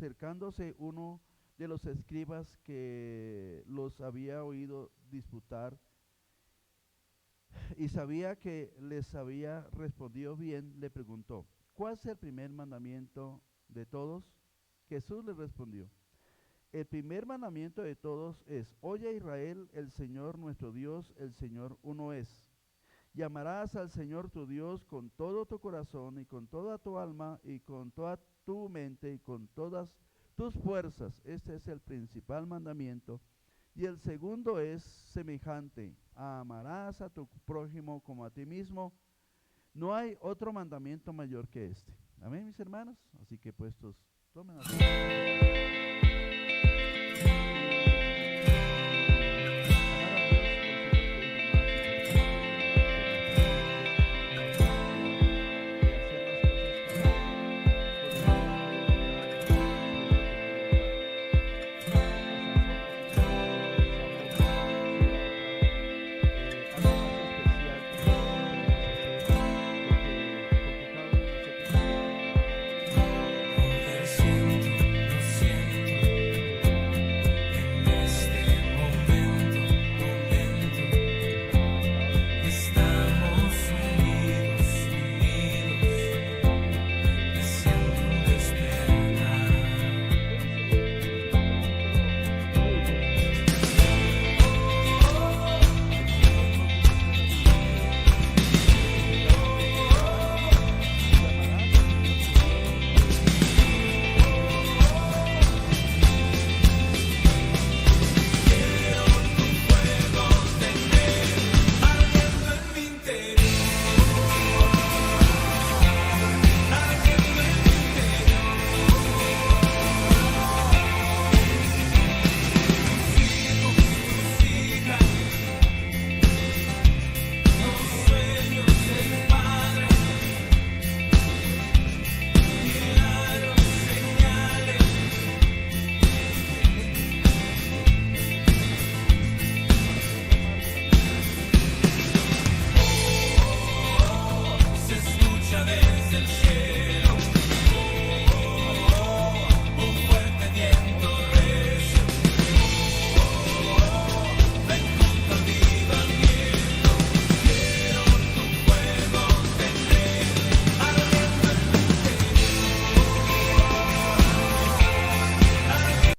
acercándose uno de los escribas que los había oído disputar y sabía que les había respondido bien, le preguntó, ¿cuál es el primer mandamiento de todos? Jesús le respondió, el primer mandamiento de todos es, oye Israel, el Señor nuestro Dios, el Señor uno es. Llamarás al Señor tu Dios con todo tu corazón y con toda tu alma y con toda tu mente y con todas tus fuerzas. Este es el principal mandamiento. Y el segundo es semejante, amarás a tu prójimo como a ti mismo. No hay otro mandamiento mayor que este. Amén, mis hermanos. Así que puestos, tomen asiento.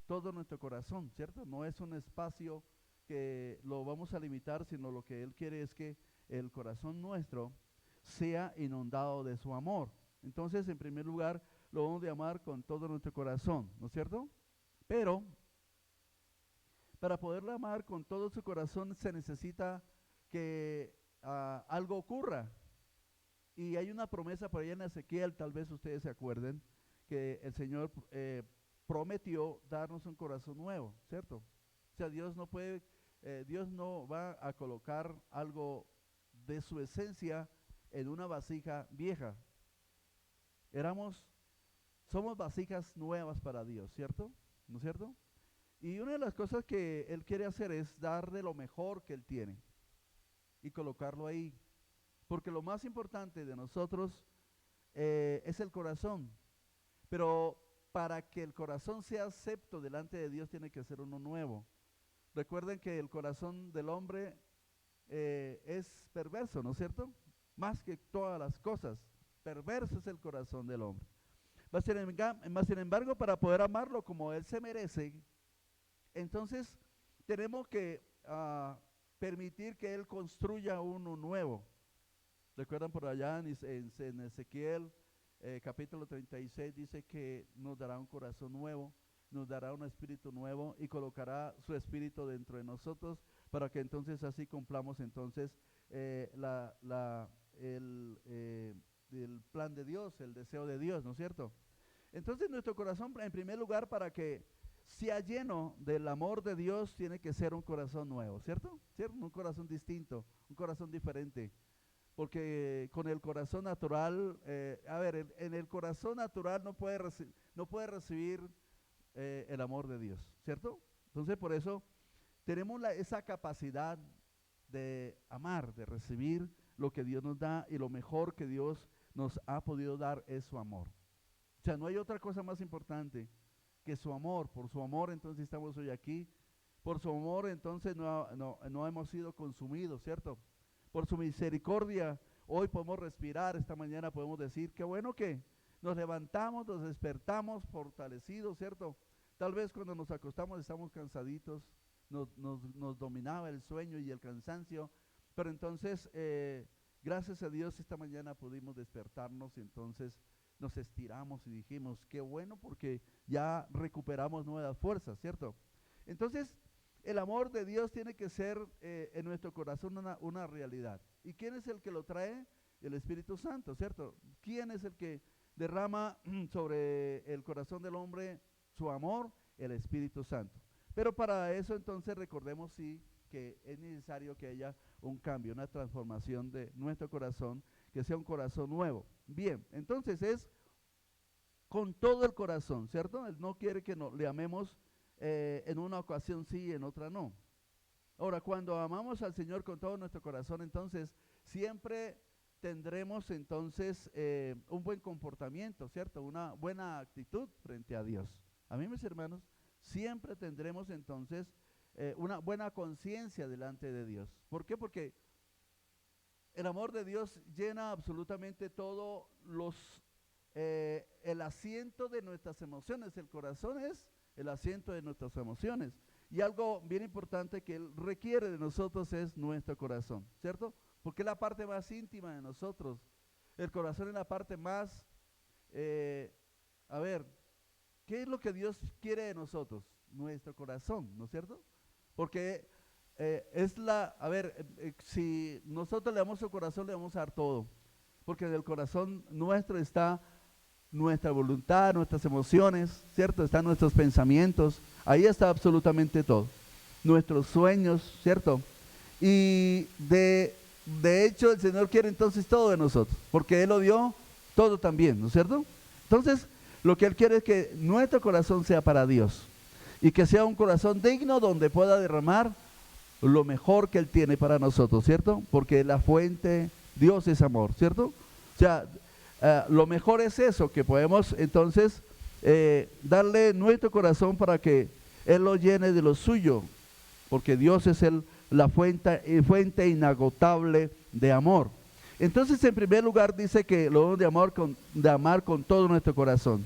Todo nuestro corazón, ¿cierto? No es un espacio que lo vamos a limitar, sino lo que Él quiere es que el corazón nuestro sea inundado de su amor. Entonces, en primer lugar, lo vamos a amar con todo nuestro corazón, ¿no es cierto? Pero para poderlo amar con todo su corazón se necesita que algo ocurra. Y hay una promesa por allá en Ezequiel, tal vez ustedes se acuerden, que el Señor prometió darnos un corazón nuevo, ¿cierto? O sea, Dios no va a colocar algo de su esencia en una vasija vieja. Somos vasijas nuevas para Dios, ¿cierto? ¿No es cierto? Y una de las cosas que Él quiere hacer es darle lo mejor que Él tiene y colocarlo ahí. Porque lo más importante de nosotros es el corazón. Pero para que el corazón sea acepto delante de Dios tiene que ser uno nuevo. Recuerden que el corazón del hombre es perverso, ¿no es cierto? Más que todas las cosas, perverso es el corazón del hombre. Más sin embargo, para poder amarlo como Él se merece, entonces tenemos que permitir que Él construya uno nuevo. ¿Recuerdan por allá en Ezequiel capítulo 36 dice que nos dará un corazón nuevo, nos dará un espíritu nuevo y colocará su espíritu dentro de nosotros para que entonces así cumplamos entonces el plan de Dios, el deseo de Dios, ¿no es cierto? Entonces nuestro corazón, en primer lugar, para que sea lleno del amor de Dios, tiene que ser un corazón nuevo, ¿cierto? ¿Cierto? Un corazón distinto, un corazón diferente. Porque con el corazón natural, en el corazón natural no puede recibir el amor de Dios, ¿cierto? Entonces por eso tenemos esa capacidad de amar, de recibir lo que Dios nos da y lo mejor que Dios nos ha podido dar es su amor. O sea, no hay otra cosa más importante que su amor, por su amor entonces estamos hoy aquí, por su amor entonces no hemos sido consumidos, ¿cierto? Por su misericordia hoy podemos respirar, esta mañana podemos decir, qué bueno que nos levantamos, nos despertamos fortalecidos, ¿cierto? Tal vez cuando nos acostamos estamos cansaditos, nos dominaba el sueño y el cansancio, pero entonces gracias a Dios esta mañana pudimos despertarnos y entonces nos estiramos y dijimos, qué bueno porque ya recuperamos nuevas fuerzas, ¿cierto? Entonces el amor de Dios tiene que ser en nuestro corazón una realidad. ¿Y quién es el que lo trae? El Espíritu Santo, ¿cierto? ¿Quién es el que derrama sobre el corazón del hombre su amor? El Espíritu Santo. Pero para eso entonces recordemos sí que es necesario que haya un cambio, una transformación de nuestro corazón, que sea un corazón nuevo. Bien, entonces es con todo el corazón, ¿cierto? Él no quiere que le amemos en una ocasión sí y en otra no. Ahora, cuando amamos al Señor con todo nuestro corazón, entonces siempre tendremos entonces un buen comportamiento, ¿cierto? Una buena actitud frente a Dios. A mí, mis hermanos, siempre tendremos entonces una buena conciencia delante de Dios. ¿Por qué? Porque el amor de Dios llena absolutamente todo el asiento de nuestras emociones. El corazón es el asiento de nuestras emociones. Y algo bien importante que Él requiere de nosotros es nuestro corazón, ¿cierto? Porque es la parte más íntima de nosotros. El corazón es la parte más, ¿qué es lo que Dios quiere de nosotros? Nuestro corazón, ¿no es cierto? Porque si nosotros le damos el corazón, le vamos a dar todo. Porque del corazón nuestro está nuestra voluntad, nuestras emociones, ¿cierto? Están nuestros pensamientos, ahí está absolutamente todo. Nuestros sueños, ¿cierto? Y de hecho el Señor quiere entonces todo de nosotros, porque Él lo dio todo también, ¿no es cierto? Entonces, lo que Él quiere es que nuestro corazón sea para Dios y que sea un corazón digno donde pueda derramar lo mejor que Él tiene para nosotros, ¿cierto? Porque la fuente, Dios es amor, ¿cierto? O sea, lo mejor es eso, que podemos entonces darle nuestro corazón para que Él lo llene de lo suyo, porque Dios es la fuente inagotable de amor. Entonces, en primer lugar, dice que lo de amar con todo nuestro corazón.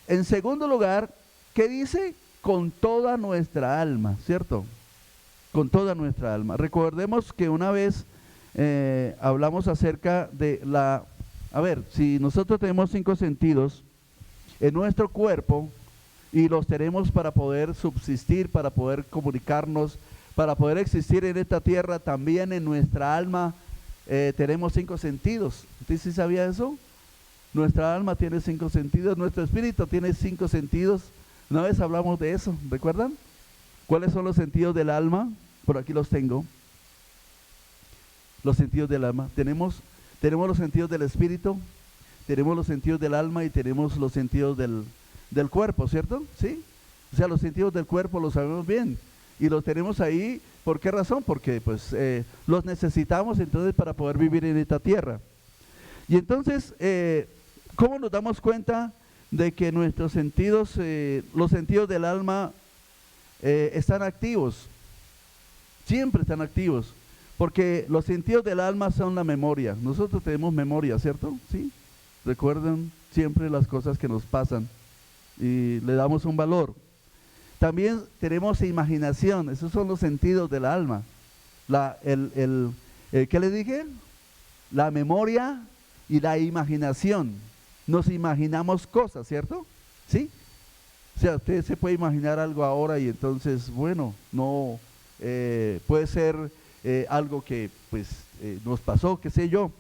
En segundo lugar, ¿qué dice? Con toda nuestra alma, ¿cierto? Con toda nuestra alma. Recordemos que una vez hablamos acerca de si nosotros tenemos 5 sentidos en nuestro cuerpo y los tenemos para poder subsistir, para poder comunicarnos, para poder existir en esta tierra, también en nuestra alma tenemos 5 sentidos. ¿Usted sí sabía eso? Nuestra alma tiene 5 sentidos, nuestro espíritu tiene 5 sentidos. Una vez hablamos de eso, ¿recuerdan? ¿Cuáles son los sentidos del alma? Por aquí los tengo. Los sentidos del alma. Tenemos los sentidos del espíritu, tenemos los sentidos del alma y tenemos los sentidos del cuerpo, ¿cierto? ¿Sí? O sea, los sentidos del cuerpo los sabemos bien y los tenemos ahí. ¿Por qué razón? Porque pues los necesitamos entonces para poder vivir en esta tierra. Y entonces, ¿cómo nos damos cuenta de que nuestros sentidos, los sentidos del alma están activos? Siempre están activos. Porque los sentidos del alma son la memoria. Nosotros tenemos memoria, ¿cierto? ¿Sí? Recuerdan siempre las cosas que nos pasan y le damos un valor. También tenemos imaginación. Esos son los sentidos del alma. ¿Qué le dije? La memoria y la imaginación. Nos imaginamos cosas, ¿cierto? ¿Sí? O sea, usted se puede imaginar algo ahora y entonces, bueno, no puede ser algo que pues nos pasó, qué sé yo,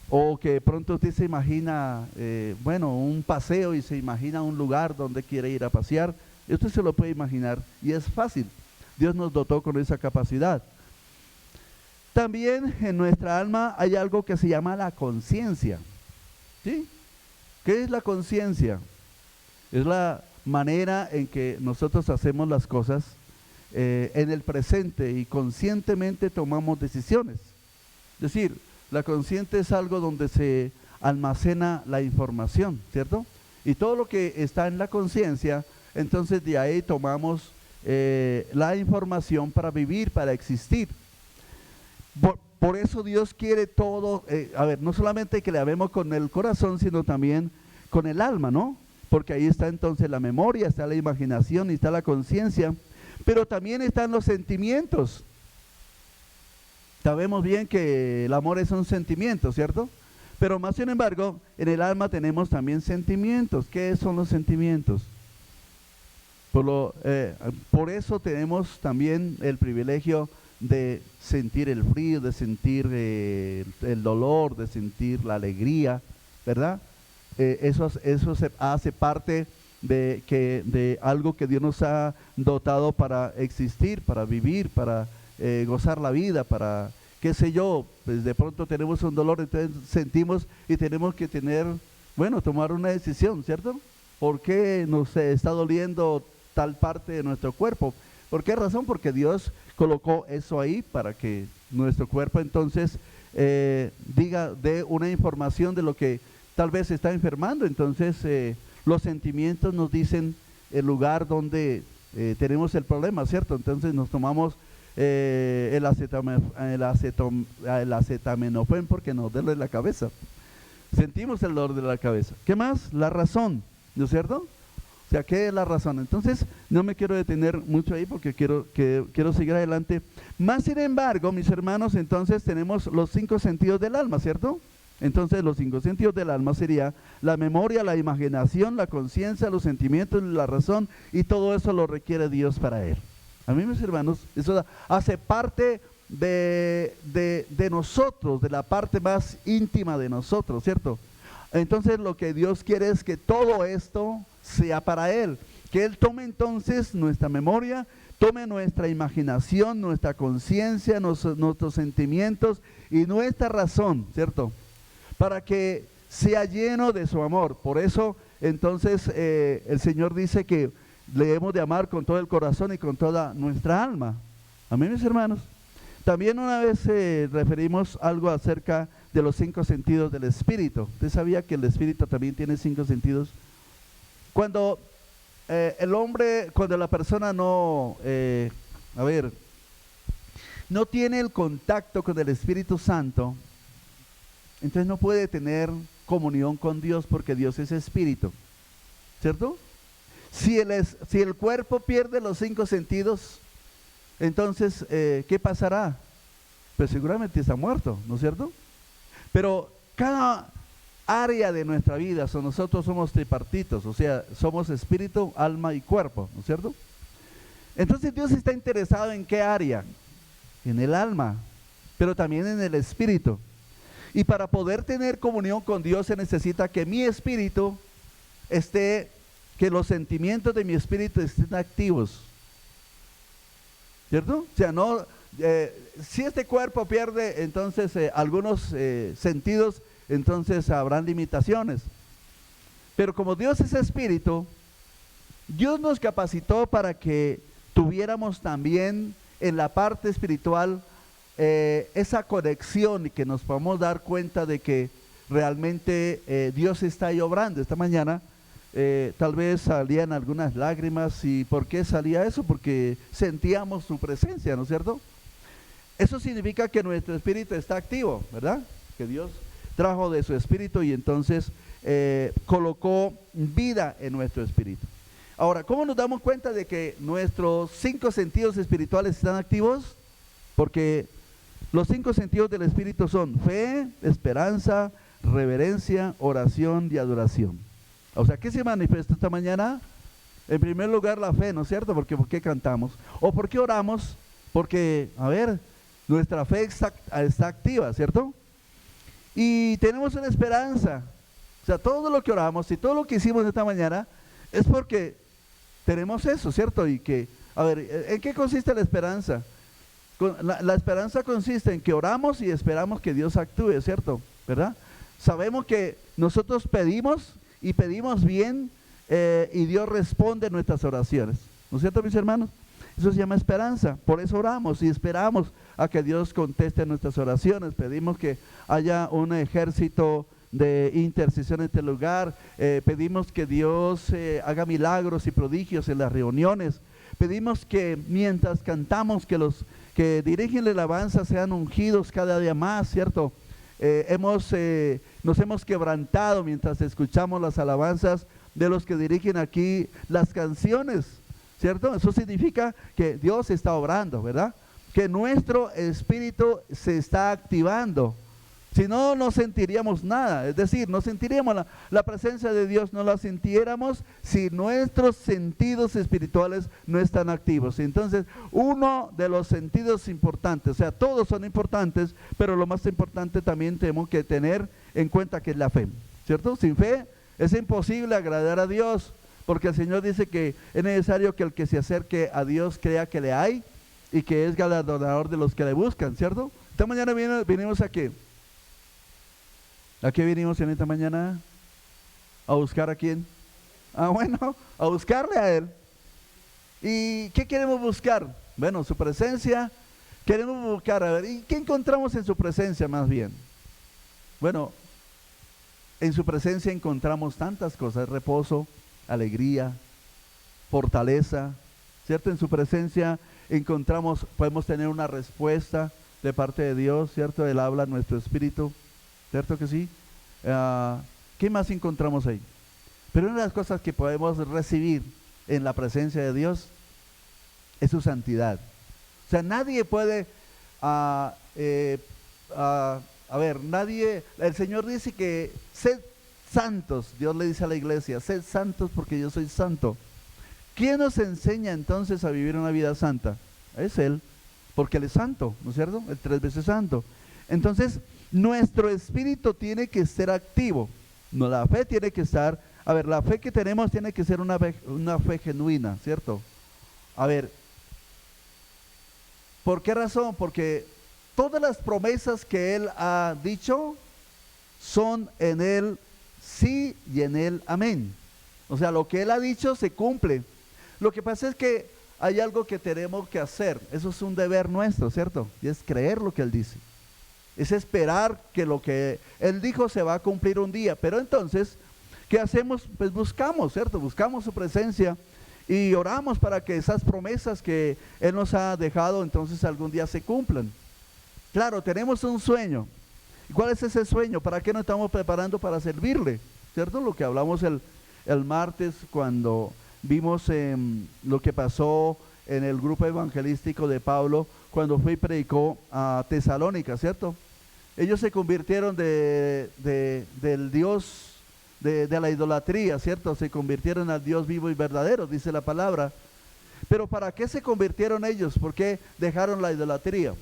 o que pronto usted se imagina, un paseo y se imagina un lugar donde quiere ir a pasear, y usted se lo puede imaginar y es fácil. Dios nos dotó con esa capacidad. También en nuestra alma hay algo que se llama la conciencia. ¿Sí? ¿Qué es la conciencia? Es la manera en que nosotros hacemos las cosas en el presente y conscientemente tomamos decisiones. Es decir, la consciente es algo donde se almacena la información, ¿cierto? Y todo lo que está en la conciencia entonces de ahí tomamos la información para vivir, para existir. Por eso Dios quiere todo, no solamente que le amemos con el corazón, sino también con el alma, ¿no? Porque ahí está entonces la memoria, está la imaginación y está la conciencia, pero también están los sentimientos. Sabemos bien que el amor es un sentimiento, ¿cierto? Pero más sin embargo, en el alma tenemos también sentimientos. ¿Qué son los sentimientos? Por eso tenemos también el privilegio de sentir el frío, de sentir el dolor, de sentir la alegría, ¿verdad? Eso hace parte de algo que Dios nos ha dotado para existir, para vivir, para gozar la vida, para, qué sé yo, pues de pronto tenemos un dolor, entonces sentimos y tenemos que tomar una decisión, ¿cierto? ¿Por qué nos está doliendo tal parte de nuestro cuerpo? ¿Por qué razón? Porque Dios colocó eso ahí para que nuestro cuerpo entonces dé una información de lo que tal vez está enfermando. Entonces los sentimientos nos dicen el lugar donde tenemos el problema, ¿cierto? Entonces nos tomamos el acetaminofén porque nos duele la cabeza. Sentimos el dolor de la cabeza. ¿Qué más? La razón, ¿no es cierto? O sea, ¿qué es la razón? Entonces, no me quiero detener mucho ahí porque quiero seguir adelante. Más sin embargo, mis hermanos, entonces tenemos los 5 sentidos del alma, ¿cierto? Entonces, los 5 sentidos del alma sería la memoria, la imaginación, la conciencia, los sentimientos, la razón, y todo eso lo requiere Dios para él. A mí, mis hermanos, eso hace parte de nosotros, de la parte más íntima de nosotros, ¿cierto? Entonces, lo que Dios quiere es que todo esto sea para Él, que Él tome entonces nuestra memoria, tome nuestra imaginación, nuestra conciencia, nuestros sentimientos y nuestra razón, ¿cierto? Para que sea lleno de su amor. Por eso entonces el Señor dice que le hemos de amar con todo el corazón y con toda nuestra alma. Amén, mis hermanos. También una vez referimos algo acerca de los 5 sentidos del espíritu. ¿Usted sabía que el espíritu también tiene 5 sentidos? Cuando cuando la persona no tiene el contacto con el Espíritu Santo, entonces no puede tener comunión con Dios porque Dios es espíritu, ¿cierto? Si el cuerpo pierde los 5 sentidos, entonces, ¿qué pasará? Pues seguramente está muerto, ¿no es cierto? Pero cada área de nuestra vida, nosotros somos tripartitos, o sea, somos espíritu, alma y cuerpo, ¿no es cierto? Entonces Dios está interesado en qué área, en el alma, pero también en el espíritu. Y para poder tener comunión con Dios se necesita que mi espíritu que los sentimientos de mi espíritu estén activos, ¿cierto? O sea, si este cuerpo pierde entonces algunos sentidos, entonces habrán limitaciones. Pero como Dios es espíritu, Dios nos capacitó para que tuviéramos también en la parte espiritual esa conexión y que nos podamos dar cuenta de que realmente Dios está ahí obrando. Esta mañana tal vez salían algunas lágrimas. ¿Y por qué salía eso? Porque sentíamos su presencia, ¿no es cierto? Eso significa que nuestro espíritu está activo, ¿verdad? Que Dios trajo de su espíritu y entonces colocó vida en nuestro espíritu. Ahora, ¿cómo nos damos cuenta de que nuestros 5 sentidos espirituales están activos? Porque los 5 sentidos del espíritu son fe, esperanza, reverencia, oración y adoración. O sea, ¿qué se manifiesta esta mañana? En primer lugar, la fe, ¿no es cierto? Porque ¿por qué cantamos? ¿O por qué oramos? Porque, nuestra fe está activa, ¿cierto? Y tenemos una esperanza. O sea, todo lo que oramos y todo lo que hicimos esta mañana es porque tenemos eso, ¿cierto? Y que, ¿en qué consiste la esperanza? La esperanza consiste en que oramos y esperamos que Dios actúe, ¿cierto? ¿Verdad? Sabemos que nosotros pedimos y pedimos bien y Dios responde nuestras oraciones, ¿no es cierto, mis hermanos? Eso se llama esperanza. Por eso oramos y esperamos a que Dios conteste nuestras oraciones. Pedimos que haya un ejército de intercesión en este lugar. Pedimos que Dios haga milagros y prodigios en las reuniones. Pedimos que mientras cantamos, que los que dirigen la alabanza sean ungidos cada día más, ¿cierto? Nos hemos quebrantado mientras escuchamos las alabanzas de los que dirigen aquí las canciones, ¿cierto? Eso significa que Dios está obrando, ¿verdad? Que nuestro espíritu se está activando. Si no, no sentiríamos nada. Es decir, no sentiríamos la presencia de Dios, no la sintiéramos si nuestros sentidos espirituales no están activos. Entonces, uno de los sentidos importantes, o sea, todos son importantes, pero lo más importante también tenemos que tener en cuenta que es la fe, ¿cierto? Sin fe es imposible agradar a Dios, porque el Señor dice que es necesario que el que se acerque a Dios crea que le hay y que es galardonador de los que le buscan, ¿cierto? Esta mañana vinimos aquí. ¿A qué vinimos en esta mañana? ¿A buscar a quién? Ah, bueno, a buscarle a Él. ¿Y qué queremos buscar? Bueno, su presencia. Queremos buscar, a ver, ¿y qué encontramos en su presencia más bien? Bueno, en su presencia encontramos tantas cosas: reposo, alegría, fortaleza, ¿cierto? En su presencia podemos tener una respuesta de parte de Dios, ¿cierto? Él habla a nuestro espíritu, ¿cierto que sí? ¿Qué más encontramos ahí? Pero una de las cosas que podemos recibir en la presencia de Dios es su santidad. O sea, nadie puede, el Señor dice que sed santos. Dios le dice a la iglesia, sed santos porque yo soy santo. ¿Quién nos enseña entonces a vivir una vida santa? Es Él, porque Él es santo, ¿no es cierto? Él 3 veces santo. Entonces, nuestro espíritu tiene que ser activo. No, la fe tiene que estar, la fe que tenemos tiene que ser una fe genuina, ¿cierto? ¿Por qué razón? Porque todas las promesas que Él ha dicho son en Él sí y en Él amén. O sea, lo que Él ha dicho se cumple. Lo que pasa es que hay algo que tenemos que hacer. Eso es un deber nuestro, ¿cierto? Y es creer lo que Él dice. Es esperar que lo que Él dijo se va a cumplir un día. Pero entonces, ¿qué hacemos? Pues buscamos, ¿cierto? Buscamos su presencia y oramos para que esas promesas que Él nos ha dejado entonces algún día se cumplan. Claro, tenemos un sueño. ¿Y cuál es ese sueño? ¿Para qué nos estamos preparando para servirle? ¿Cierto? Lo que hablamos el martes cuando vimos lo que pasó en el grupo evangelístico de Pablo cuando fue y predicó a Tesalónica, ¿cierto? Ellos se convirtieron del Dios de la idolatría, ¿cierto? Se convirtieron al Dios vivo y verdadero, dice la palabra. Pero ¿para qué se convirtieron ellos? ¿Por qué dejaron la idolatría?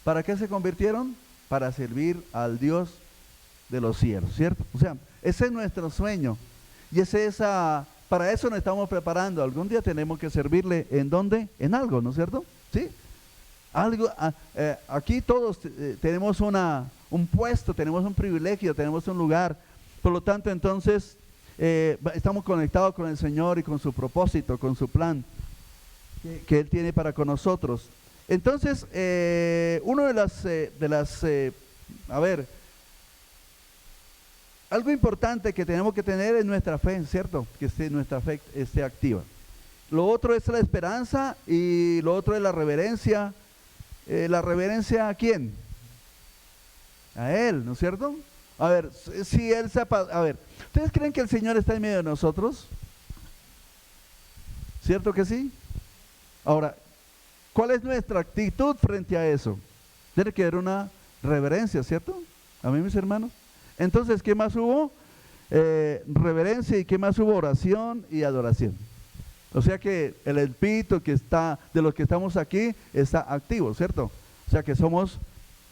¿Para qué se convirtieron? Para servir al Dios de los cielos, ¿cierto? O sea, ese es nuestro sueño. Y para eso nos estamos preparando. Algún día tenemos que servirle, ¿en dónde? En algo, ¿no es cierto? ¿Sí? Aquí todos tenemos un puesto, tenemos un privilegio, tenemos un lugar. Por lo tanto, entonces, estamos conectados con el Señor y con su propósito, con su plan que Él tiene para con nosotros. Entonces, uno algo importante que tenemos que tener es nuestra fe, ¿cierto? Que nuestra fe esté activa. Lo otro es la esperanza y lo otro es la reverencia. ¿La reverencia a quién? A Él, ¿no es cierto? Si Él ¿ustedes creen que el Señor está en medio de nosotros? ¿Cierto que sí? Ahora, ¿cuál es nuestra actitud frente a eso? Tiene que haber una reverencia, ¿cierto? ¿A mí, mis hermanos? Entonces, ¿qué más hubo? Reverencia. ¿Y qué más hubo? Oración y adoración. O sea que el espíritu de los que estamos aquí está activo, ¿cierto? O sea que somos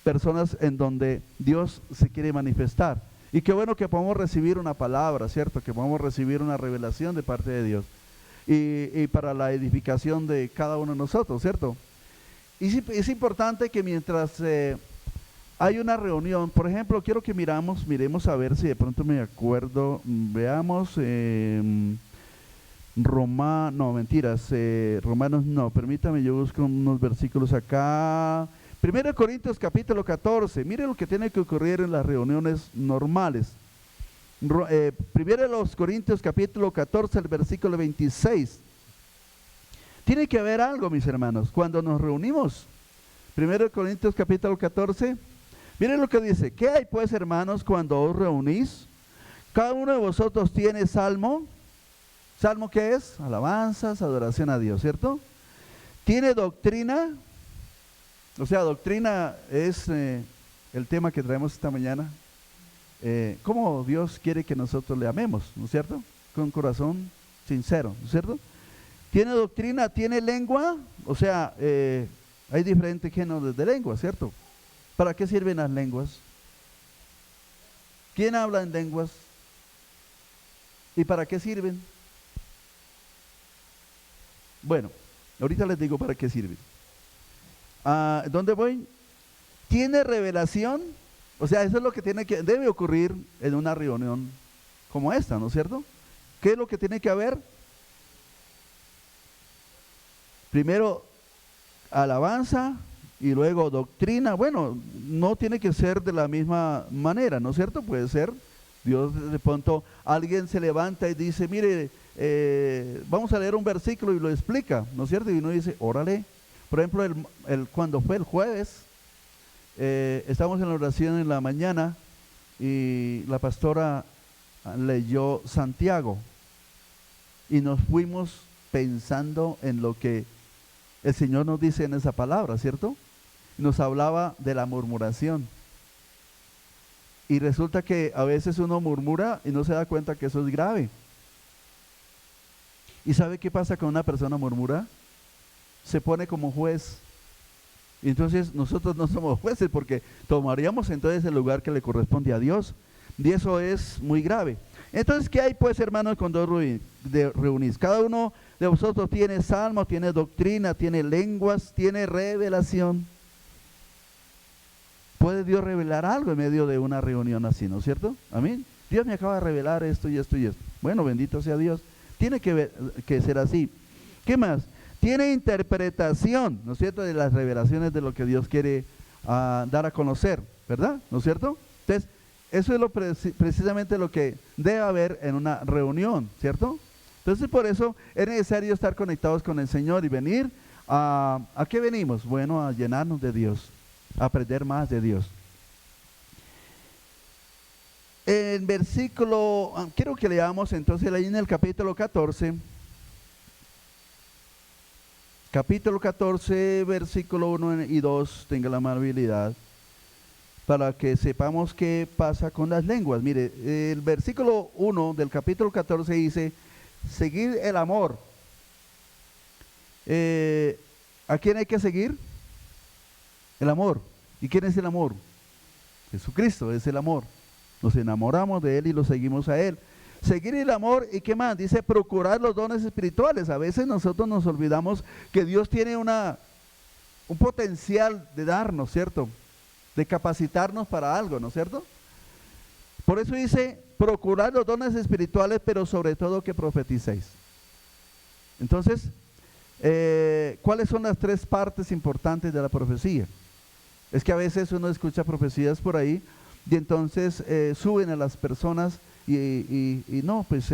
personas en donde Dios se quiere manifestar. Y qué bueno que podamos recibir una palabra, ¿cierto? Que podamos recibir una revelación de parte de Dios. Y para la edificación de cada uno de nosotros, ¿cierto? Y es importante que mientras hay una reunión, por ejemplo, quiero que miremos a ver si de pronto me acuerdo, veamos, Romanos, no, permítame, yo busco unos versículos acá. 1 Corintios capítulo 14, mire lo que tiene que ocurrir en las reuniones normales. 1 Corintios capítulo 14, el versículo 26. Tiene que haber algo, mis hermanos, cuando nos reunimos. 1 Corintios capítulo 14, miren lo que dice. ¿Qué hay pues, hermanos, cuando os reunís? Cada uno de vosotros tiene salmo. ¿Salmo qué es? Alabanzas, adoración a Dios, ¿cierto? Tiene doctrina. O sea, doctrina es el tema que traemos esta mañana. Cómo Dios quiere que nosotros le amemos, ¿no es cierto? Con corazón sincero, ¿no es cierto? Tiene doctrina, tiene lengua. O sea, hay diferentes géneros de lengua, ¿cierto? ¿Para qué sirven las lenguas? ¿Quién habla en lenguas? ¿Y para qué sirven? Bueno, ahorita les digo para qué sirven. ¿Dónde voy? ¿Tiene revelación? O sea, eso es lo que debe ocurrir en una reunión como esta, ¿no es cierto? ¿Qué es lo que tiene que haber? Primero, alabanza y luego doctrina. Bueno, no tiene que ser de la misma manera, ¿no es cierto? Puede ser, Dios de pronto, alguien se levanta y dice, mire, vamos a leer un versículo y lo explica, ¿no es cierto? Y uno dice, órale. Por ejemplo, cuando fue el jueves, estamos en la oración en la mañana y la pastora leyó Santiago y nos fuimos pensando en lo que el Señor nos dice en esa palabra, ¿cierto? Nos hablaba de la murmuración. Y resulta que a veces uno murmura y no se da cuenta que eso es grave. ¿Y sabe qué pasa cuando una persona murmura? Se pone como juez. Y entonces nosotros no somos jueces porque tomaríamos entonces el lugar que le corresponde a Dios. Y eso es muy grave. Entonces, ¿qué hay pues, hermanos, cuando reunís? Cada uno de vosotros tiene salmo, tiene doctrina, tiene lenguas, tiene revelación. ¿Puede Dios revelar algo en medio de una reunión así, no es cierto? Amén. Dios me acaba de revelar esto y esto y esto. Bueno, bendito sea Dios. Tiene que ser así. ¿Qué más? Tiene interpretación, ¿no es cierto?, de las revelaciones de lo que Dios quiere dar a conocer, ¿verdad? ¿No es cierto? Entonces, eso es precisamente lo que debe haber en una reunión, ¿cierto? Entonces, por eso es necesario estar conectados con el Señor y venir ¿a qué venimos? Bueno, a llenarnos de Dios, a aprender más de Dios. El versículo, quiero que leamos entonces ahí en el capítulo 14. Capítulo 14, versículo 1 y 2, tenga la amabilidad, para que sepamos qué pasa con las lenguas. Mire, el versículo 1 del capítulo 14 dice, seguir el amor. ¿A quién hay que seguir? El amor. ¿Y quién es el amor? Jesucristo es el amor. Nos enamoramos de Él y lo seguimos a Él. Seguir el amor, ¿y qué más? Dice procurar los dones espirituales. A veces nosotros nos olvidamos que Dios tiene un potencial de darnos, ¿cierto? De capacitarnos para algo, ¿no es cierto? Por eso dice procurar los dones espirituales, pero sobre todo que profeticéis. Entonces, ¿cuáles son las tres partes importantes de la profecía? Es que a veces uno escucha profecías por ahí y entonces suben a las personas y no, pues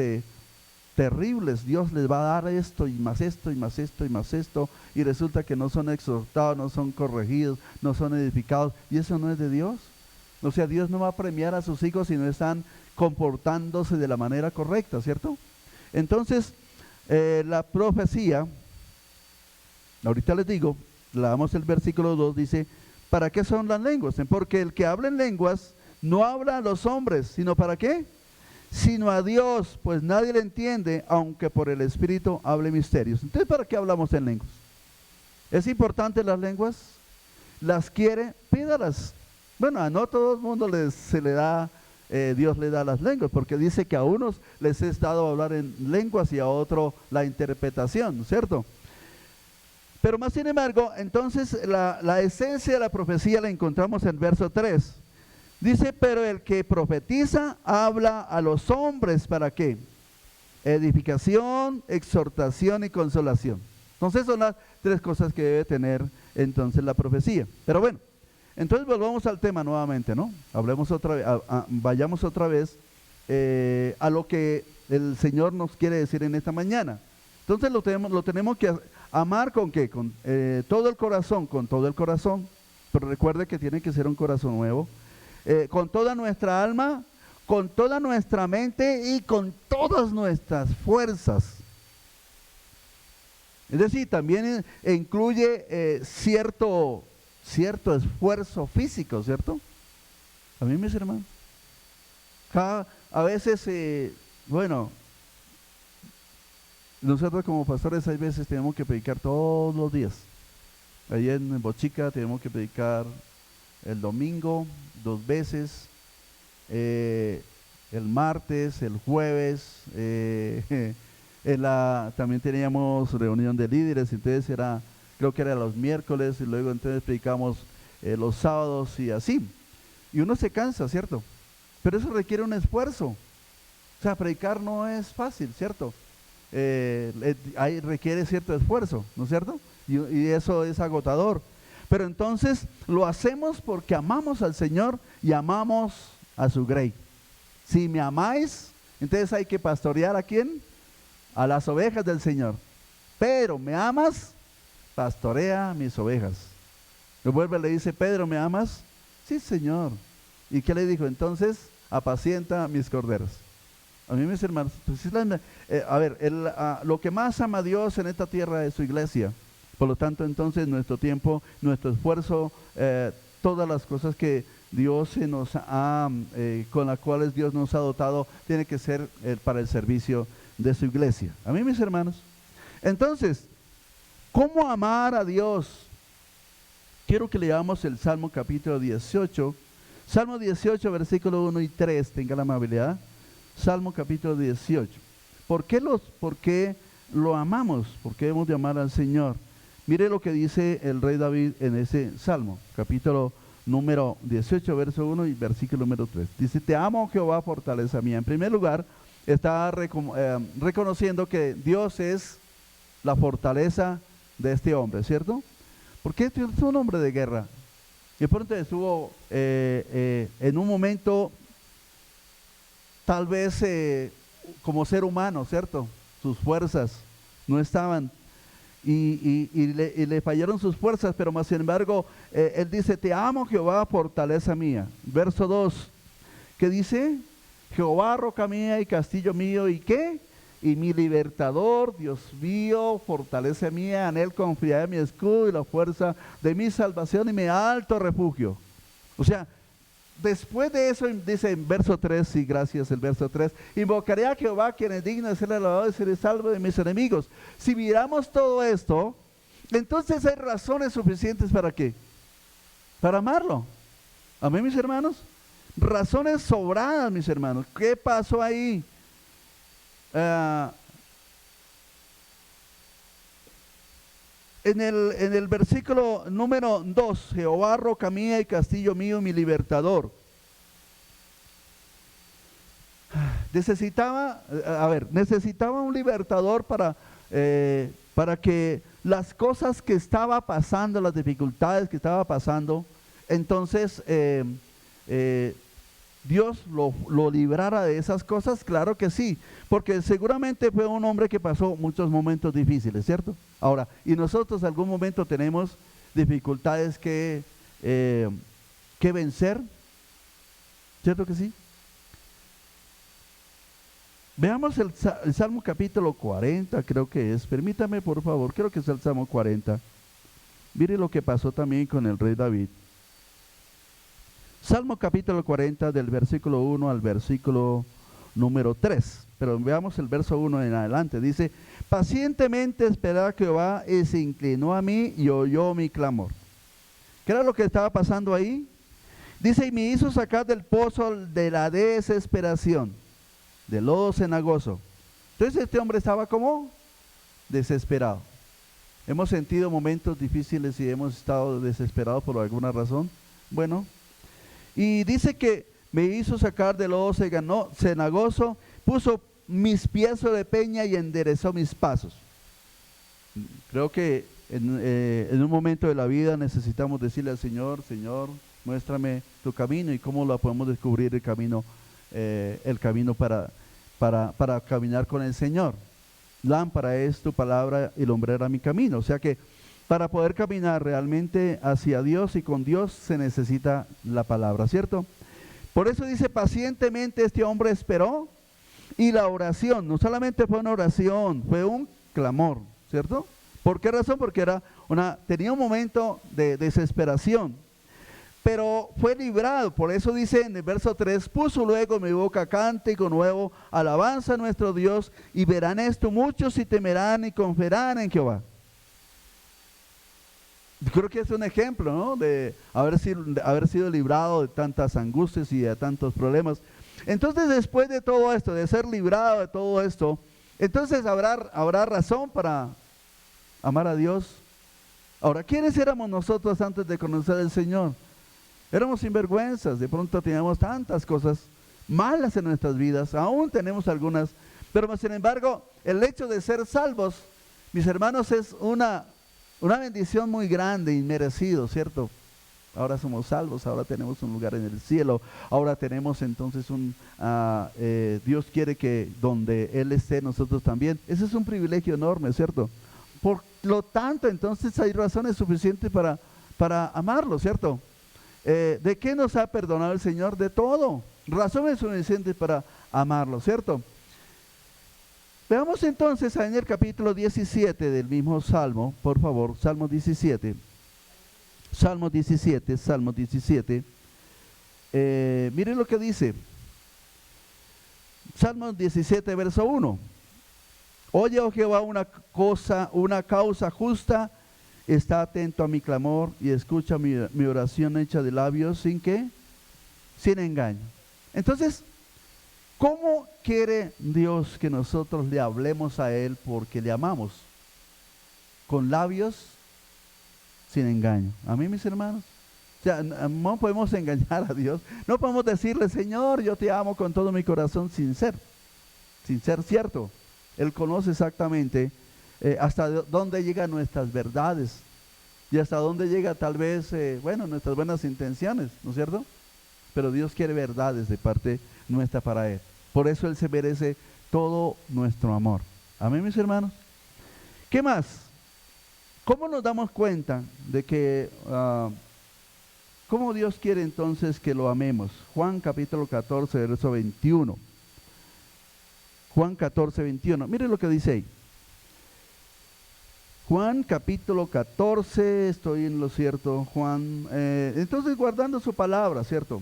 terribles, Dios les va a dar esto y más esto y más esto y más esto, y resulta que no son exhortados, no son corregidos, no son edificados, y eso no es de Dios. O sea, Dios no va a premiar a sus hijos si no están comportándose de la manera correcta, ¿cierto? Entonces, la profecía, ahorita les digo, leamos el versículo 2, dice, ¿para qué son las lenguas? Porque el que habla en lenguas no habla a los hombres, sino ¿para qué? Sino a Dios, pues nadie le entiende, aunque por el Espíritu hable misterios. Entonces, ¿para qué hablamos en lenguas? ¿Es importante las lenguas? ¿Las quiere? Pídalas. Bueno, a no todo el mundo se le da, Dios le da las lenguas, porque dice que a unos les es dado hablar en lenguas y a otros la interpretación, ¿cierto? Pero más sin embargo, entonces la esencia de la profecía la encontramos en verso 3. Dice, pero el que profetiza habla a los hombres, ¿para qué? Edificación, exhortación y consolación. Entonces son las tres cosas que debe tener entonces la profecía. Pero bueno, entonces volvamos al tema nuevamente, ¿no? Hablemos otra vez, vayamos otra vez a lo que el Señor nos quiere decir en esta mañana. Entonces lo tenemos que amar ¿con qué? Con todo el corazón, pero recuerde que tiene que ser un corazón nuevo, con toda nuestra alma, con toda nuestra mente y con todas nuestras fuerzas. Es decir, también incluye cierto esfuerzo físico, ¿cierto? A mí, mis hermanos. A veces, bueno, nosotros como pastores hay veces tenemos que predicar todos los días. Allí en Bochica tenemos que predicar el domingo 2 veces, el martes, el jueves, también teníamos reunión de líderes, entonces creo que era los miércoles, y luego entonces predicamos los sábados y así. Y uno se cansa, ¿cierto? Pero eso requiere un esfuerzo. O sea, predicar no es fácil, ¿cierto? Requiere cierto esfuerzo, ¿no es cierto? Y eso es agotador. Pero entonces lo hacemos porque amamos al Señor y amamos a su grey. Si me amáis, entonces hay que pastorear ¿a quién? A las ovejas del Señor. Pero me amas, pastorea mis ovejas. Le vuelve y le dice, Pedro, ¿me amas? Sí, Señor. ¿Y qué le dijo? Entonces, apacienta mis corderos. A mí, mis hermanos, pues, lo que más ama a Dios en esta tierra es su iglesia. Por lo tanto, entonces, nuestro tiempo, nuestro esfuerzo, todas las cosas que Dios con las cuales Dios nos ha dotado, tiene que ser para el servicio de su iglesia. A mí, mis hermanos. Entonces, ¿cómo amar a Dios? Quiero que leamos el Salmo capítulo 18. Salmo 18, versículo 1 y 3, tenga la amabilidad. Salmo capítulo 18. ¿Por qué lo amamos? ¿Por qué hemos de amar al Señor? Mire lo que dice el rey David en ese Salmo, capítulo número 18, verso 1 y versículo número 3. Dice, te amo, Jehová, fortaleza mía. En primer lugar, está reconociendo que Dios es la fortaleza de este hombre, ¿cierto? Porque este es un hombre de guerra. De pronto estuvo en un momento, tal vez como ser humano, ¿cierto? Sus fuerzas no estaban y le fallaron sus fuerzas, pero más sin embargo, él dice, te amo, Jehová, fortaleza mía. Verso 2, ¿qué dice? Jehová, roca mía y castillo mío, ¿y qué? Y mi libertador, Dios mío, fortaleza mía, en él confiaré mi escudo y la fuerza de mi salvación y mi alto refugio. O sea, después de eso dice en verso 3, y gracias el verso 3, invocaré a Jehová, quien es digno de ser alabado y ser salvo de mis enemigos. Si miramos todo esto, entonces hay razones suficientes ¿para qué? Para amarlo. Amén, mis hermanos. Razones sobradas, mis hermanos. ¿Qué pasó ahí? En el versículo número 2, Jehová, roca mía y castillo mío, mi libertador. Necesitaba un libertador para que las cosas que estaba pasando, las dificultades que estaba pasando, entonces Dios lo librara de esas cosas. Claro que sí, porque seguramente fue un hombre que pasó muchos momentos difíciles, ¿cierto? Ahora, y nosotros en algún momento tenemos dificultades que vencer, ¿cierto que sí? Veamos el Salmo capítulo 40, creo que es, permítame por favor, creo que es el Salmo 40. Mire lo que pasó también con el rey David. Salmo capítulo 40 del versículo 1 al versículo número 3, pero veamos el verso 1 en adelante. Dice, pacientemente esperaba Jehová y se inclinó a mí y oyó mi clamor. ¿Qué era lo que estaba pasando ahí? Dice, y me hizo sacar del pozo de la desesperación, del lodo cenagoso. Entonces este hombre estaba como desesperado. Hemos sentido momentos difíciles y hemos estado desesperados por alguna razón. Bueno, y dice que me hizo sacar del lodo cenagoso, puso mis pies sobre peña y enderezó mis pasos. Creo que en un momento de la vida necesitamos decirle al Señor, Señor, muéstrame tu camino y cómo lo podemos descubrir el camino para caminar con el Señor. Lámpara es tu palabra y lumbrera mi camino. O sea que para poder caminar realmente hacia Dios y con Dios se necesita la palabra, ¿cierto? Por eso dice, pacientemente este hombre esperó, y la oración, no solamente fue una oración, fue un clamor, ¿cierto? ¿Por qué razón? Porque tenía un momento de desesperación, pero fue librado. Por eso dice en el verso 3, puso luego mi boca cántico nuevo, alabanza a nuestro Dios, y verán esto muchos y temerán y confiarán en Jehová. Creo que es un ejemplo, ¿no? De haber sido librado de tantas angustias y de tantos problemas. Entonces, después de todo esto, de ser librado de todo esto, entonces habrá razón para amar a Dios. Ahora, ¿quiénes éramos nosotros antes de conocer al Señor? Éramos sinvergüenzas, de pronto teníamos tantas cosas malas en nuestras vidas, aún tenemos algunas, pero sin embargo, el hecho de ser salvos, mis hermanos, es una bendición muy grande, inmerecido, ¿cierto? Ahora somos salvos, ahora tenemos un lugar en el cielo, ahora tenemos entonces Dios quiere que donde Él esté, nosotros también. Ese es un privilegio enorme, ¿cierto? Por lo tanto, entonces hay razones suficientes para amarlo, ¿cierto? ¿De qué nos ha perdonado el Señor? De todo. Razones suficientes para amarlo, ¿cierto? Veamos entonces en el capítulo 17 del mismo Salmo, por favor, Salmo 17. Salmo 17. Miren lo que dice. Salmo 17, verso 1. Oye, oh Jehová, una causa justa, está atento a mi clamor y escucha mi oración hecha de labios, ¿sin qué? Sin engaño. Entonces, ¿cómo quiere Dios que nosotros le hablemos a Él porque le amamos? Con labios sin engaño. ¿A mí, mis hermanos? O sea, no podemos engañar a Dios. No podemos decirle, Señor, yo te amo con todo mi corazón sin ser cierto. Él conoce exactamente hasta dónde llegan nuestras verdades y hasta dónde llega tal vez, nuestras buenas intenciones, ¿no es cierto? Pero Dios quiere verdades de parte nuestra para Él. Por eso Él se merece todo nuestro amor. Amén, mis hermanos. ¿Qué más? ¿Cómo nos damos cuenta de que, cómo Dios quiere entonces que lo amemos? Juan capítulo 14, verso 21. Juan 14, 21. Mire lo que dice ahí. Juan capítulo 14, estoy en lo cierto, Juan, entonces guardando su palabra, ¿cierto?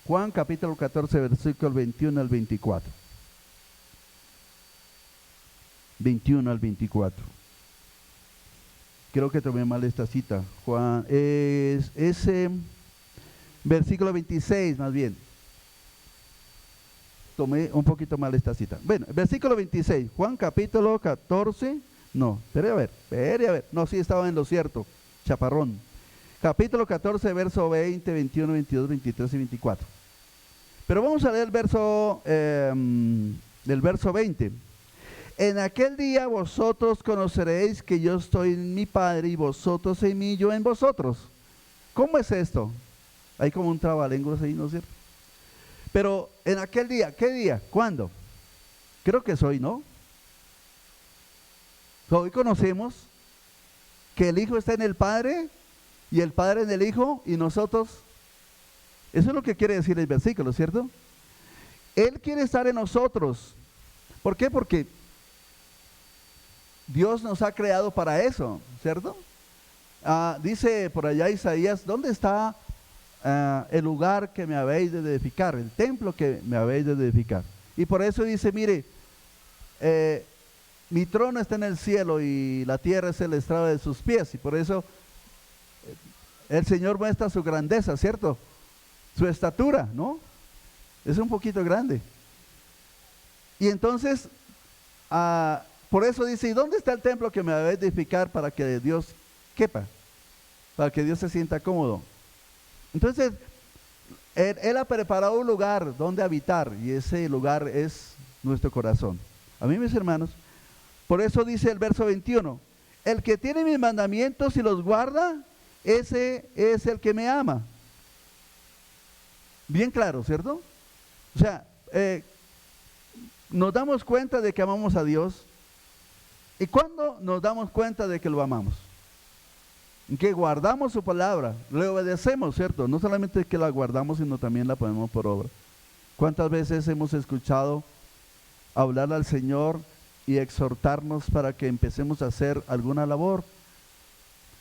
Juan capítulo 14, versículo 21 al 24. 21 al 24. Creo que tomé mal esta cita. Juan, es ese versículo 26 más bien. Tomé un poquito mal esta cita. Bueno, versículo 26, Juan capítulo 14, no, espere a ver. No, sí estaba en lo cierto, chaparrón. Capítulo 14, verso 20, 21, 22, 23 y 24. Pero vamos a leer el verso 20. En aquel día vosotros conoceréis que yo estoy en mi Padre y vosotros en mí, yo en vosotros. ¿Cómo es esto? Hay como un trabalenguas ahí, ¿no es cierto? Pero en aquel día, ¿qué día? ¿Cuándo? Creo que es hoy, ¿no? Hoy conocemos que el Hijo está en el Padre y el Padre en el Hijo y nosotros. Eso es lo que quiere decir el versículo, ¿cierto? Él quiere estar en nosotros. ¿Por qué? Porque Dios nos ha creado para eso, ¿cierto? Dice por allá Isaías, ¿dónde está el lugar que me habéis de edificar? El templo que me habéis de edificar. Y por eso dice, mire, mi trono está en el cielo y la tierra es el estrado de sus pies. Y por eso el Señor muestra su grandeza, ¿cierto? Su estatura, ¿no? Es un poquito grande. Y entonces, por eso dice, ¿y dónde está el templo que me habéis de edificar para que Dios quepa? Para que Dios se sienta cómodo. Entonces, Él ha preparado un lugar donde habitar y ese lugar es nuestro corazón. A mí, mis hermanos, por eso dice el verso 21, El que tiene mis mandamientos y los guarda, ese es el que me ama. Bien claro, ¿cierto? O sea, nos damos cuenta de que amamos a Dios. ¿Y cuándo nos damos cuenta de que lo amamos? Que guardamos su palabra, le obedecemos, ¿cierto? No solamente que la guardamos, sino también la ponemos por obra. ¿Cuántas veces hemos escuchado hablar al Señor y exhortarnos para que empecemos a hacer alguna labor?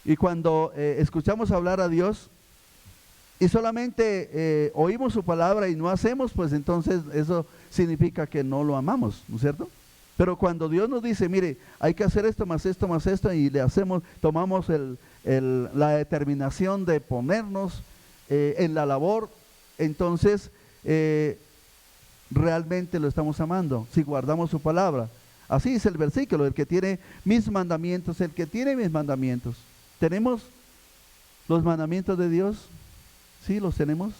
Y cuando escuchamos hablar a Dios y solamente oímos su palabra y no hacemos, pues entonces eso significa que no lo amamos, ¿no es cierto? Pero cuando Dios nos dice, mire, hay que hacer esto, y le hacemos, tomamos la determinación de ponernos en la labor, entonces realmente lo estamos amando, si guardamos su palabra. Así es el versículo, el que tiene mis mandamientos, el que tiene mis mandamientos. ¿Tenemos los mandamientos de Dios? Sí, los tenemos.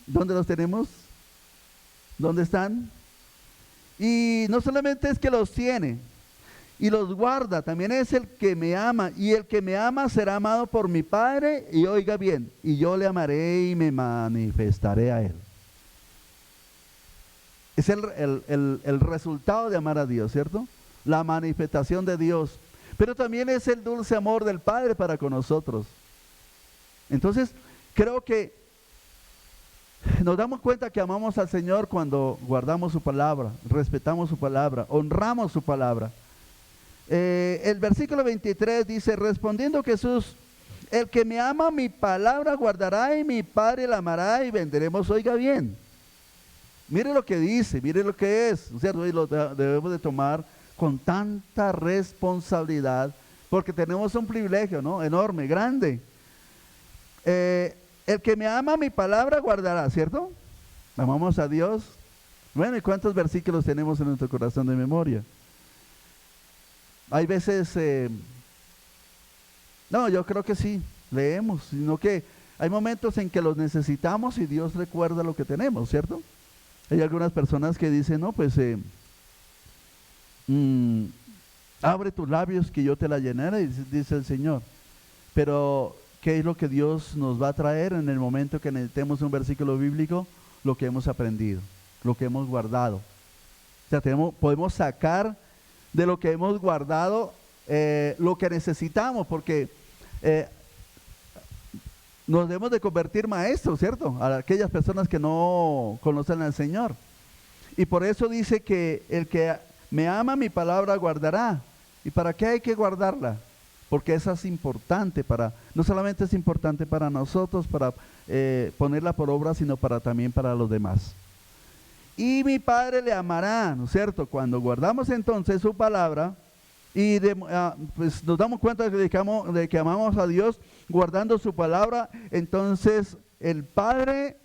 ¿Dónde los tenemos? ¿Dónde están? Y no solamente es que los tiene y los guarda, también es el que me ama, y el que me ama será amado por mi Padre, y oiga bien, y yo le amaré y me manifestaré a él. Es el resultado de amar a Dios, ¿cierto? La manifestación de Dios, pero también es el dulce amor del Padre para con nosotros. Entonces, creo que nos damos cuenta que amamos al Señor cuando guardamos su palabra, respetamos su palabra, honramos su palabra. El versículo 23 dice, respondiendo Jesús, el que me ama mi palabra guardará y mi Padre la amará y vendremos, oiga bien. Mire lo que dice, mire lo que es, ¿cierto? Y lo debemos de tomar con tanta responsabilidad, porque tenemos un privilegio, ¿no? Enorme, grande. El que me ama mi palabra guardará, ¿cierto? Amamos a Dios. Bueno, ¿y cuántos versículos tenemos en nuestro corazón de memoria? Hay veces, no, yo creo que sí, leemos, sino que hay momentos en que los necesitamos y Dios recuerda lo que tenemos, ¿cierto? Hay algunas personas que dicen, no, pues, abre tus labios que yo te la llenaré, dice el Señor. Pero ¿qué es lo que Dios nos va a traer en el momento que necesitemos un versículo bíblico? Lo que hemos aprendido, lo que hemos guardado. O sea, podemos sacar de lo que hemos guardado lo que necesitamos, porque nos debemos de convertir maestros, ¿cierto? A aquellas personas que no conocen al Señor. Y por eso dice que el que me ama mi palabra guardará. ¿Y para qué hay que guardarla? Porque esa es importante no solamente es importante para nosotros, para ponerla por obra, sino también para los demás. Y mi Padre le amará, ¿no es cierto? Cuando guardamos entonces su palabra y pues nos damos cuenta de que amamos a Dios guardando su palabra, entonces el Padre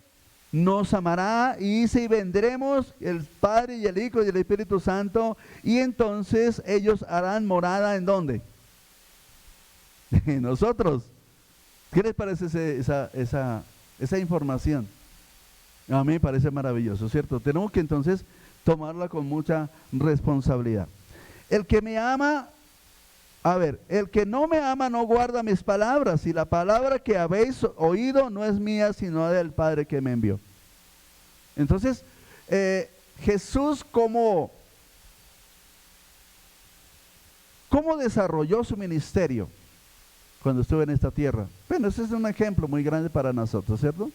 nos amará y dice, y vendremos el Padre y el Hijo y el Espíritu Santo, y entonces ellos harán morada, ¿en dónde? Nosotros. ¿Qué les parece esa información? A mí me parece maravilloso, ¿cierto? Tenemos que entonces tomarla con mucha responsabilidad. El que me ama, el que no me ama no guarda mis palabras, y la palabra que habéis oído no es mía, sino del Padre que me envió. Entonces, Jesús, ¿cómo desarrolló su ministerio cuando estuvo en esta tierra? Bueno, ese es un ejemplo muy grande para nosotros, ¿cierto?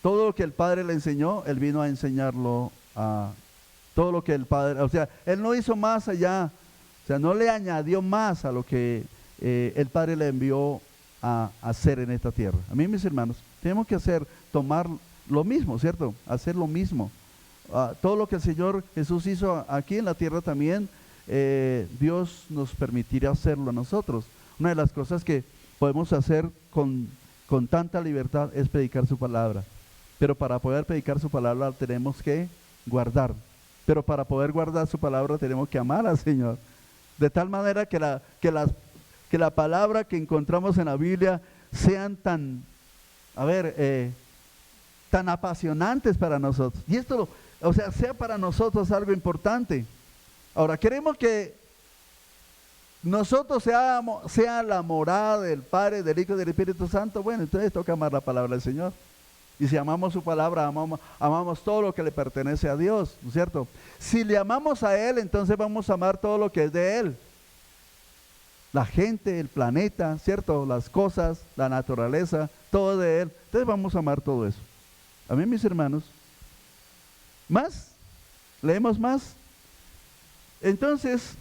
Todo lo que el Padre le enseñó, Él vino a enseñarlo a todo lo que el Padre, o sea, Él no hizo más allá, o sea, no le añadió más a lo que el Padre le envió a hacer en esta tierra. A mí, mis hermanos, tenemos que tomar lo mismo, ¿cierto? Hacer lo mismo. Todo lo que el Señor Jesús hizo aquí en la tierra también, Dios nos permitirá hacerlo a nosotros. Una de las cosas que podemos hacer con tanta libertad es predicar su palabra. Pero para poder predicar su palabra tenemos que guardar. Pero para poder guardar su palabra tenemos que amar al Señor. De tal manera que la palabra que encontramos en la Biblia sean tan apasionantes para nosotros. Y esto, sea para nosotros algo importante. Ahora, queremos que nosotros sea la morada del Padre, del Hijo y del Espíritu Santo, bueno, entonces toca amar la palabra del Señor. Y si amamos su palabra, amamos todo lo que le pertenece a Dios, ¿no es cierto? Si le amamos a Él, entonces vamos a amar todo lo que es de Él. La gente, el planeta, ¿cierto? Las cosas, la naturaleza, todo de Él. Entonces vamos a amar todo eso. Amén, mis hermanos. ¿Más? ¿Leemos más? Entonces,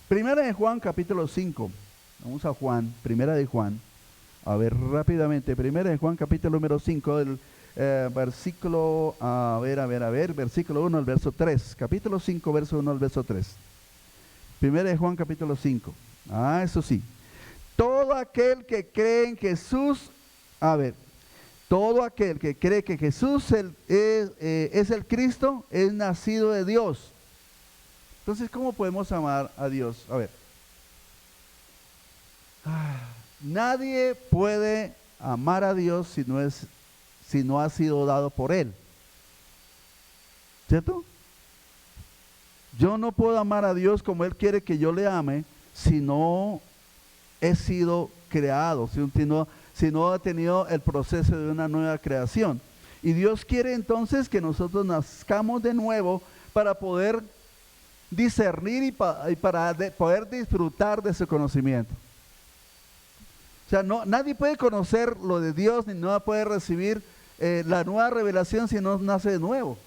Primera de Juan, capítulo 5. Vamos a Juan, Primera de Juan. A ver, rápidamente. Primera de Juan, capítulo número 5, el versículo, versículo 1 al verso 3. Capítulo 5, verso 1 al verso 3. Primera de Juan, capítulo 5. Eso sí. Todo aquel que cree en Jesús, todo aquel que cree que Jesús es el Cristo, es nacido de Dios. Entonces, ¿cómo podemos amar a Dios? A ver. Nadie puede amar a Dios si no ha sido dado por Él. ¿Cierto? Yo no puedo amar a Dios como Él quiere que yo le ame si no he sido creado, si no ha tenido el proceso de una nueva creación. Y Dios quiere entonces que nosotros nazcamos de nuevo para poder discernir y para poder disfrutar de su conocimiento. O sea, nadie puede conocer lo de Dios ni no puede recibir la nueva revelación si no nace de nuevo.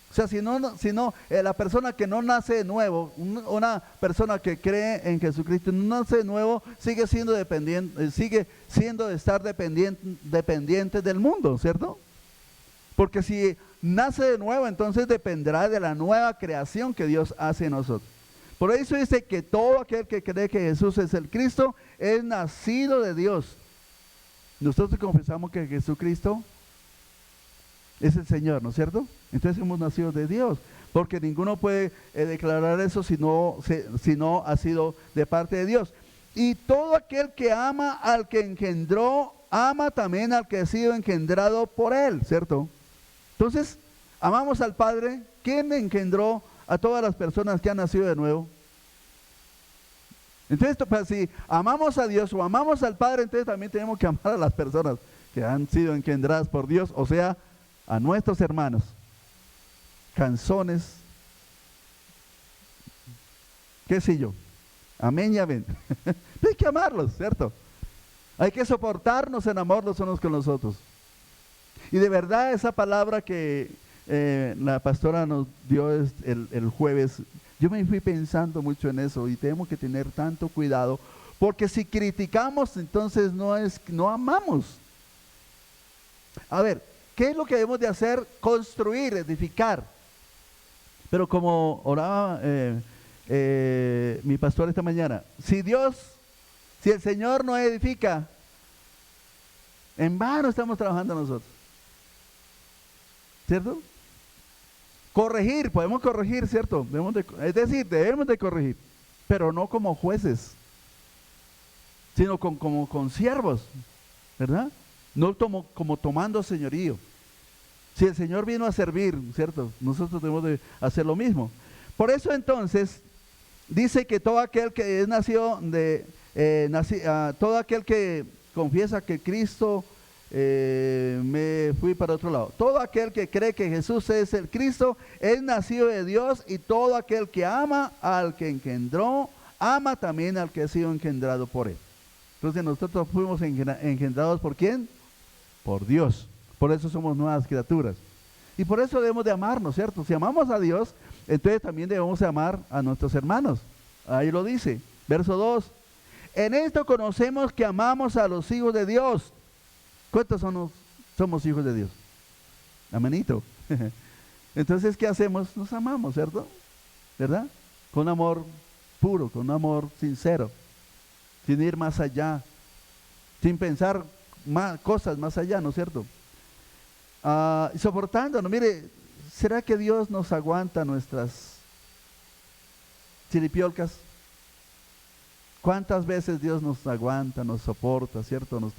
O sea, si no la persona que no nace de nuevo, una persona que cree en Jesucristo no nace de nuevo, sigue siendo dependiente del mundo, ¿cierto? Porque si nace de nuevo, entonces dependerá de la nueva creación que Dios hace en nosotros. Por eso dice que todo aquel que cree que Jesús es el Cristo es nacido de Dios. Nosotros confesamos que Jesucristo es el Señor, ¿no es cierto? Entonces hemos nacido de Dios, porque ninguno puede declarar eso si no ha sido de parte de Dios. Y todo aquel que ama al que engendró, ama también al que ha sido engendrado por Él, ¿cierto? Entonces, amamos al Padre. ¿Quién engendró a todas las personas que han nacido de nuevo? Entonces, pues, si amamos a Dios o amamos al Padre, entonces también tenemos que amar a las personas que han sido engendradas por Dios, o sea, a nuestros hermanos, canzones, qué sé yo, amén y amén. Hay que amarlos, ¿cierto? Hay que soportarnos en amor los unos con los otros. Y de verdad esa palabra que la pastora nos dio el jueves, yo me fui pensando mucho en eso y tenemos que tener tanto cuidado, porque si criticamos, entonces no amamos. A ver, ¿qué es lo que debemos de hacer? Construir, edificar. Pero como oraba mi pastor esta mañana, si el Señor no edifica, en vano estamos trabajando nosotros. ¿Cierto? Corregir, podemos corregir, ¿cierto? Debemos de corregir, pero no como jueces, sino como con siervos, ¿verdad? No como tomando señorío. Si el Señor vino a servir, ¿cierto? Nosotros debemos de hacer lo mismo. Por eso entonces, dice que todo aquel que es nacido todo aquel que confiesa que Cristo, me fui para otro lado. Todo aquel que cree que Jesús es el Cristo es nacido de Dios, y todo aquel que ama al que engendró, ama también al que ha sido engendrado por Él. Entonces nosotros fuimos engendrados ¿por quién? Por Dios. Por eso somos nuevas criaturas. Y por eso debemos de amarnos, ¿cierto? Si amamos a Dios, entonces también debemos de amar a nuestros hermanos. Ahí lo dice, verso 2. En esto conocemos que amamos a los hijos de Dios. ¿Cuántos somos hijos de Dios? Amenito. Entonces, ¿qué hacemos? Nos amamos, ¿cierto? ¿Verdad? Con amor puro, con amor sincero, sin ir más allá, sin pensar cosas más allá, ¿no es cierto? Soportándonos. Mire, ¿será que Dios nos aguanta nuestras chiripiolcas? ¿Cuántas veces Dios nos aguanta, nos soporta, ¿cierto? Nos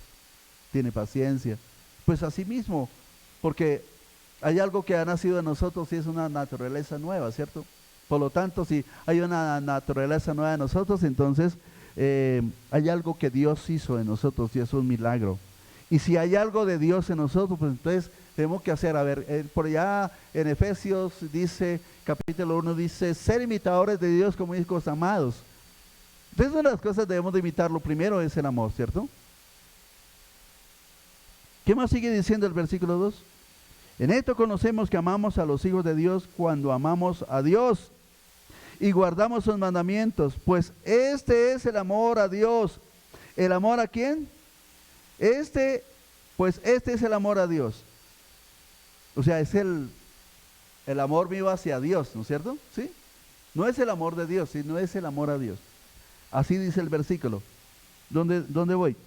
tiene paciencia. Pues así mismo, porque hay algo que ha nacido en nosotros y es una naturaleza nueva, ¿cierto? Por lo tanto, si hay una naturaleza nueva en nosotros, entonces hay algo que Dios hizo en nosotros y es un milagro. Y si hay algo de Dios en nosotros, pues entonces tenemos que hacer, a ver, por allá en Efesios dice, capítulo 1 dice, ser imitadores de Dios como hijos amados. Entonces una de las cosas debemos de imitar, lo primero es el amor, ¿cierto? ¿Qué más sigue diciendo el versículo 2? En esto conocemos que amamos a los hijos de Dios cuando amamos a Dios y guardamos sus mandamientos, pues este es el amor a Dios. ¿El amor a quién? Pues este es el amor a Dios. O sea, es el amor mío hacia Dios, ¿no es cierto? ¿Sí? No es el amor de Dios, sino es el amor a Dios. Así dice el versículo. ¿Dónde voy?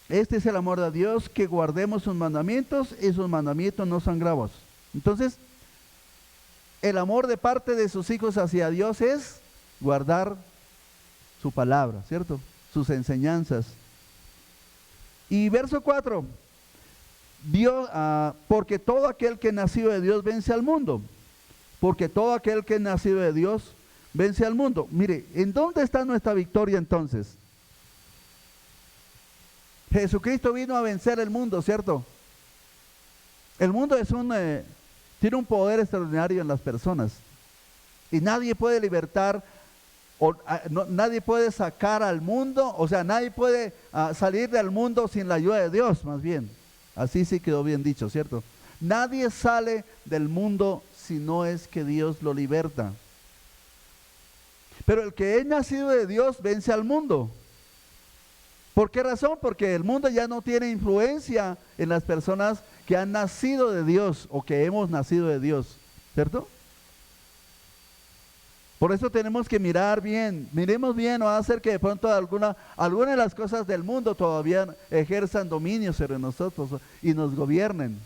Este es el amor de Dios, que guardemos sus mandamientos, y sus mandamientos no son gravos. Entonces, el amor de parte de sus hijos hacia Dios es guardar su palabra, ¿cierto? Sus enseñanzas. Y verso 4, porque todo aquel que nacido de Dios vence al mundo. Porque todo aquel que es nacido de Dios vence al mundo. Mire, ¿en dónde está nuestra victoria entonces? Jesucristo vino a vencer el mundo, ¿cierto? El mundo tiene un poder extraordinario en las personas. Y nadie puede libertar, nadie puede sacar al mundo, o sea, nadie puede salir del mundo sin la ayuda de Dios, más bien. Así sí quedó bien dicho, ¿cierto? Nadie sale del mundo si no es que Dios lo liberta. Pero el que es nacido de Dios vence al mundo. ¿Por qué razón? Porque el mundo ya no tiene influencia en las personas que han nacido de Dios o que hemos nacido de Dios, ¿cierto? Por eso tenemos que mirar bien, miremos bien, no va a ser que de pronto alguna de las cosas del mundo todavía ejerzan dominio sobre nosotros y nos gobiernen.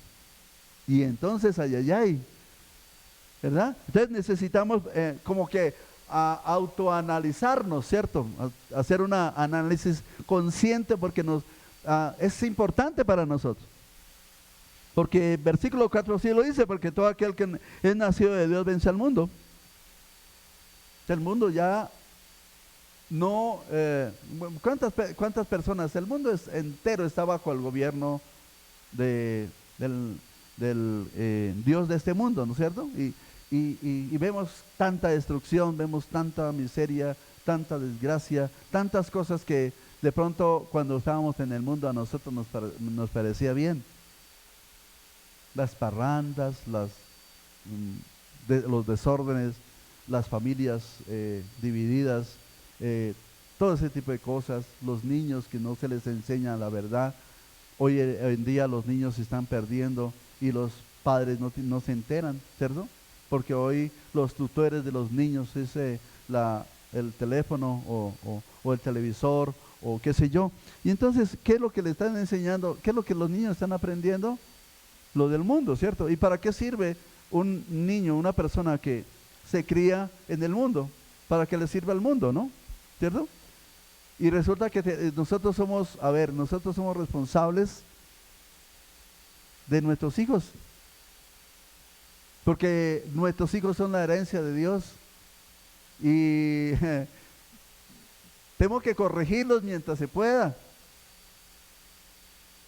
Y entonces, ay, ¿verdad? Entonces necesitamos como que autoanalizarnos, ¿cierto? Hacer un análisis consciente porque es importante para nosotros. Porque versículo 4 sí lo dice, porque todo aquel que es nacido de Dios vence al mundo. El mundo ya no, ¿cuántas personas? El mundo entero está bajo el gobierno del Dios de este mundo, ¿no es cierto? Y vemos tanta destrucción, vemos tanta miseria, tanta desgracia, tantas cosas que de pronto cuando estábamos en el mundo a nosotros nos parecía bien. Las parrandas, los desórdenes, las familias divididas, todo ese tipo de cosas, los niños que no se les enseña la verdad. Hoy en día los niños se están perdiendo y los padres no se enteran, ¿cierto? Porque hoy los tutores de los niños es el teléfono o el televisor o qué sé yo. Y entonces, ¿qué es lo que le están enseñando? ¿Qué es lo que los niños están aprendiendo? Lo del mundo, ¿cierto? ¿Y para qué sirve un niño, una persona que se cría en el mundo? Para que le sirva al mundo, ¿no? ¿Cierto? Y resulta que nosotros somos responsables de nuestros hijos. Porque nuestros hijos son la herencia de Dios. Y tenemos que corregirlos mientras se pueda.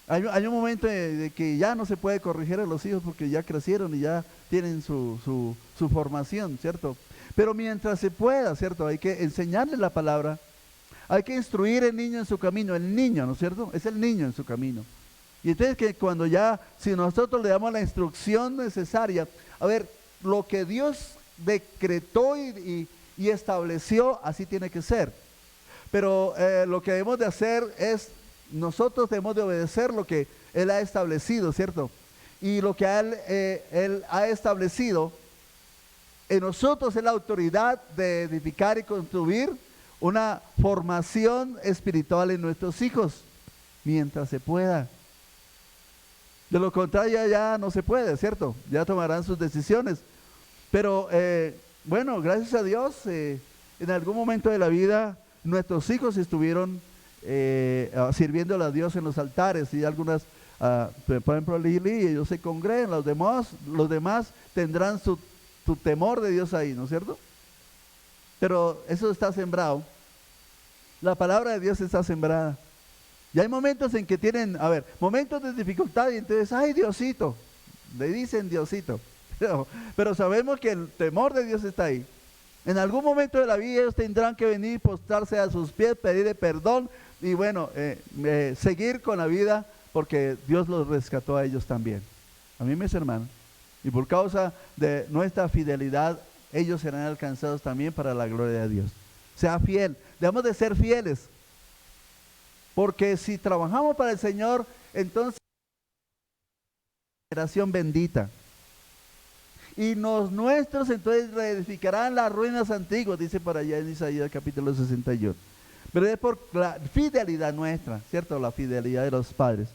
Hay un momento de que ya no se puede corregir a los hijos porque ya crecieron y ya tienen su formación, ¿cierto? Pero mientras se pueda, ¿cierto? Hay que enseñarle la palabra, hay que instruir al niño en su camino, el niño, ¿no es cierto? Es el niño en su camino. Y entonces que cuando si nosotros le damos la instrucción necesaria, a ver, lo que Dios decretó y estableció, así tiene que ser. Pero lo que debemos de hacer es, nosotros debemos de obedecer lo que Él ha establecido, ¿cierto? Y lo que Él ha establecido en nosotros es la autoridad de edificar y construir una formación espiritual en nuestros hijos, mientras se pueda. De lo contrario ya no se puede, ¿cierto? Ya tomarán sus decisiones. Pero bueno, gracias a Dios, en algún momento de la vida nuestros hijos estuvieron sirviéndole a Dios en los altares y algunas por ejemplo, Lili, ellos se congregan, los demás tendrán su temor de Dios ahí, ¿no es cierto? Pero eso está sembrado. La palabra de Dios está sembrada. Y hay momentos en que tienen, momentos de dificultad y entonces, ay Diosito, le dicen Diosito. Pero sabemos que el temor de Dios está ahí. En algún momento de la vida ellos tendrán que venir, postrarse a sus pies, pedirle perdón y bueno, seguir con la vida porque Dios los rescató a ellos también. A mí, mis hermanos. Y por causa de nuestra fidelidad, ellos serán alcanzados también para la gloria de Dios. Sea fiel, debemos de ser fieles. Porque si trabajamos para el Señor, entonces generación bendita. Y los nuestros entonces reedificarán las ruinas antiguas, dice por allá en Isaías capítulo 61. Pero es por la fidelidad nuestra, ¿cierto? La fidelidad de los padres.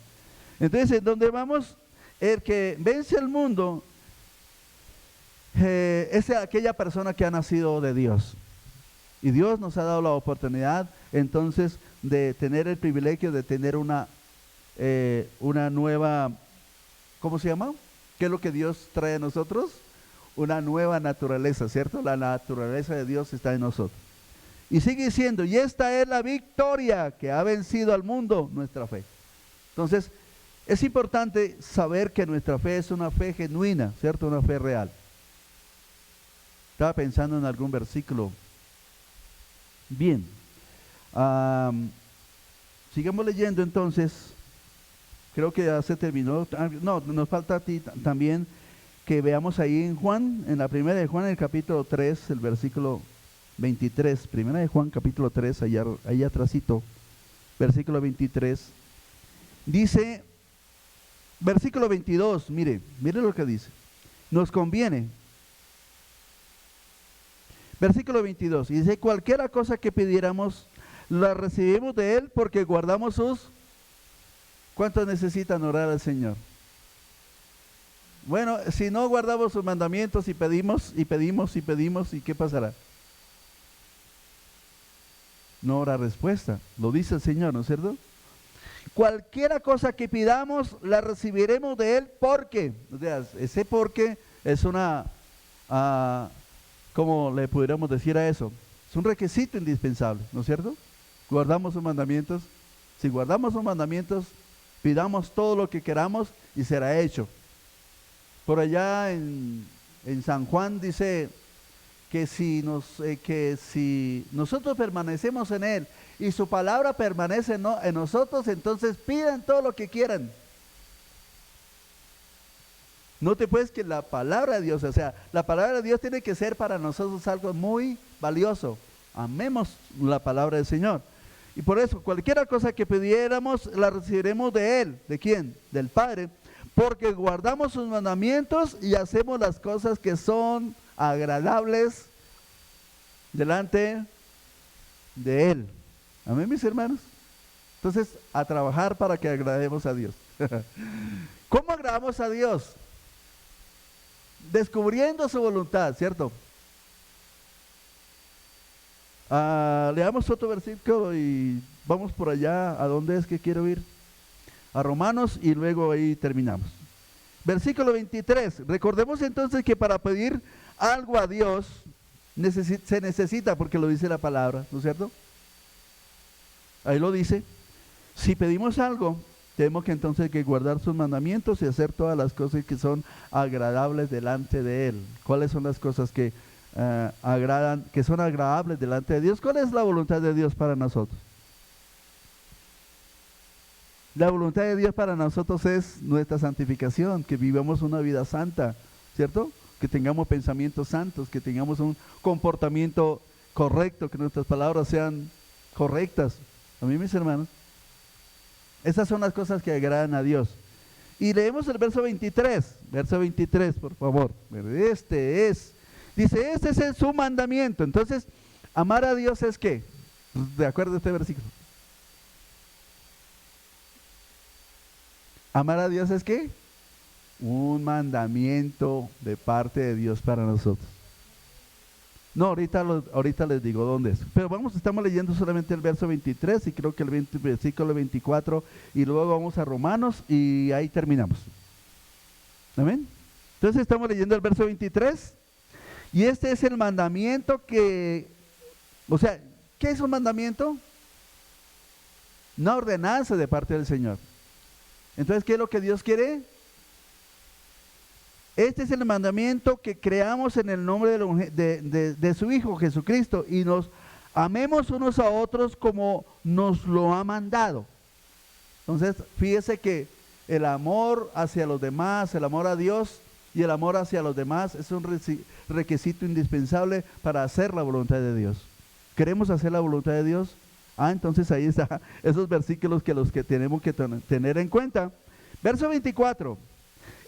Entonces, en donde vamos, el que vence el mundo es aquella persona que ha nacido de Dios. Y Dios nos ha dado la oportunidad entonces de tener el privilegio de tener una nueva, ¿cómo se llama? ¿Qué es lo que Dios trae a nosotros? Una nueva naturaleza, ¿cierto? La naturaleza de Dios está en nosotros. Y sigue diciendo, y esta es la victoria que ha vencido al mundo, nuestra fe. Entonces, es importante saber que nuestra fe es una fe genuina, ¿cierto? Una fe real. Estaba pensando en algún versículo. Bien. Sigamos leyendo entonces. Creo que ya se terminó. No, nos falta a ti también que veamos ahí en Juan, en la primera de Juan, el capítulo 3, el versículo 23. Primera de Juan, capítulo 3, allá atrásito, versículo 23. Dice, versículo 22, mire lo que dice. Nos conviene. Versículo 22, y dice, cualquiera cosa que pidiéramos, la recibimos de Él porque guardamos sus... ¿Cuántos necesitan orar al Señor? Bueno, si no guardamos sus mandamientos y pedimos, y pedimos, y pedimos, ¿y qué pasará? No habrá respuesta, lo dice el Señor, ¿no es cierto? Cualquiera cosa que pidamos, la recibiremos de Él porque, o sea, ese porque es una... ¿cómo le pudiéramos decir a eso? Es un requisito indispensable, ¿no es cierto? Guardamos sus mandamientos. Si guardamos sus mandamientos, pidamos todo lo que queramos y será hecho. Por allá en San Juan dice que si nosotros permanecemos en Él y su palabra permanece en nosotros, entonces pidan todo lo que quieran. Note pues que la palabra de Dios, o sea, la palabra de Dios tiene que ser para nosotros algo muy valioso. Amemos la palabra del Señor. Y por eso, cualquier cosa que pidiéramos, la recibiremos de Él. ¿De quién? Del Padre. Porque guardamos sus mandamientos y hacemos las cosas que son agradables delante de Él. Amén, mis hermanos. Entonces, a trabajar para que agrademos a Dios. ¿Cómo agradamos a Dios? Descubriendo su voluntad, ¿cierto? Leamos otro versículo y vamos por allá. ¿A dónde es que quiero ir? A Romanos y luego ahí terminamos. Versículo 23. Recordemos entonces que para pedir algo a Dios se necesita, porque lo dice la palabra, ¿no es cierto? Ahí lo dice. Si pedimos algo, tenemos que entonces que guardar sus mandamientos y hacer todas las cosas que son agradables delante de Él. ¿Cuáles son las cosas que que son agradables delante de Dios? ¿Cuál es la voluntad de Dios para nosotros? La voluntad de Dios para nosotros es nuestra santificación, que vivamos una vida santa, ¿cierto? Que tengamos pensamientos santos, que tengamos un comportamiento correcto, que nuestras palabras sean correctas. A mí, mis hermanos, esas son las cosas que agradan a Dios. Y leemos el verso 23, por favor. Dice, este es su mandamiento. Entonces, amar a Dios es ¿qué? De acuerdo a este versículo. Amar a Dios es ¿qué? Un mandamiento de parte de Dios para nosotros. No, ahorita les digo dónde es. Pero estamos leyendo solamente el verso 23 y creo que el versículo 24 y luego vamos a Romanos y ahí terminamos. Amén. Entonces estamos leyendo el verso 23 y este es el mandamiento ¿qué es un mandamiento? Una ordenanza de parte del Señor. Entonces, ¿qué es lo que Dios quiere? Este es el mandamiento, que creamos en el nombre de su Hijo Jesucristo y nos amemos unos a otros como nos lo ha mandado. Entonces, fíjese que el amor hacia los demás, el amor a Dios y el amor hacia los demás es un requisito indispensable para hacer la voluntad de Dios. ¿Queremos hacer la voluntad de Dios? Entonces ahí están esos versículos los que tenemos que tener en cuenta. Verso 24.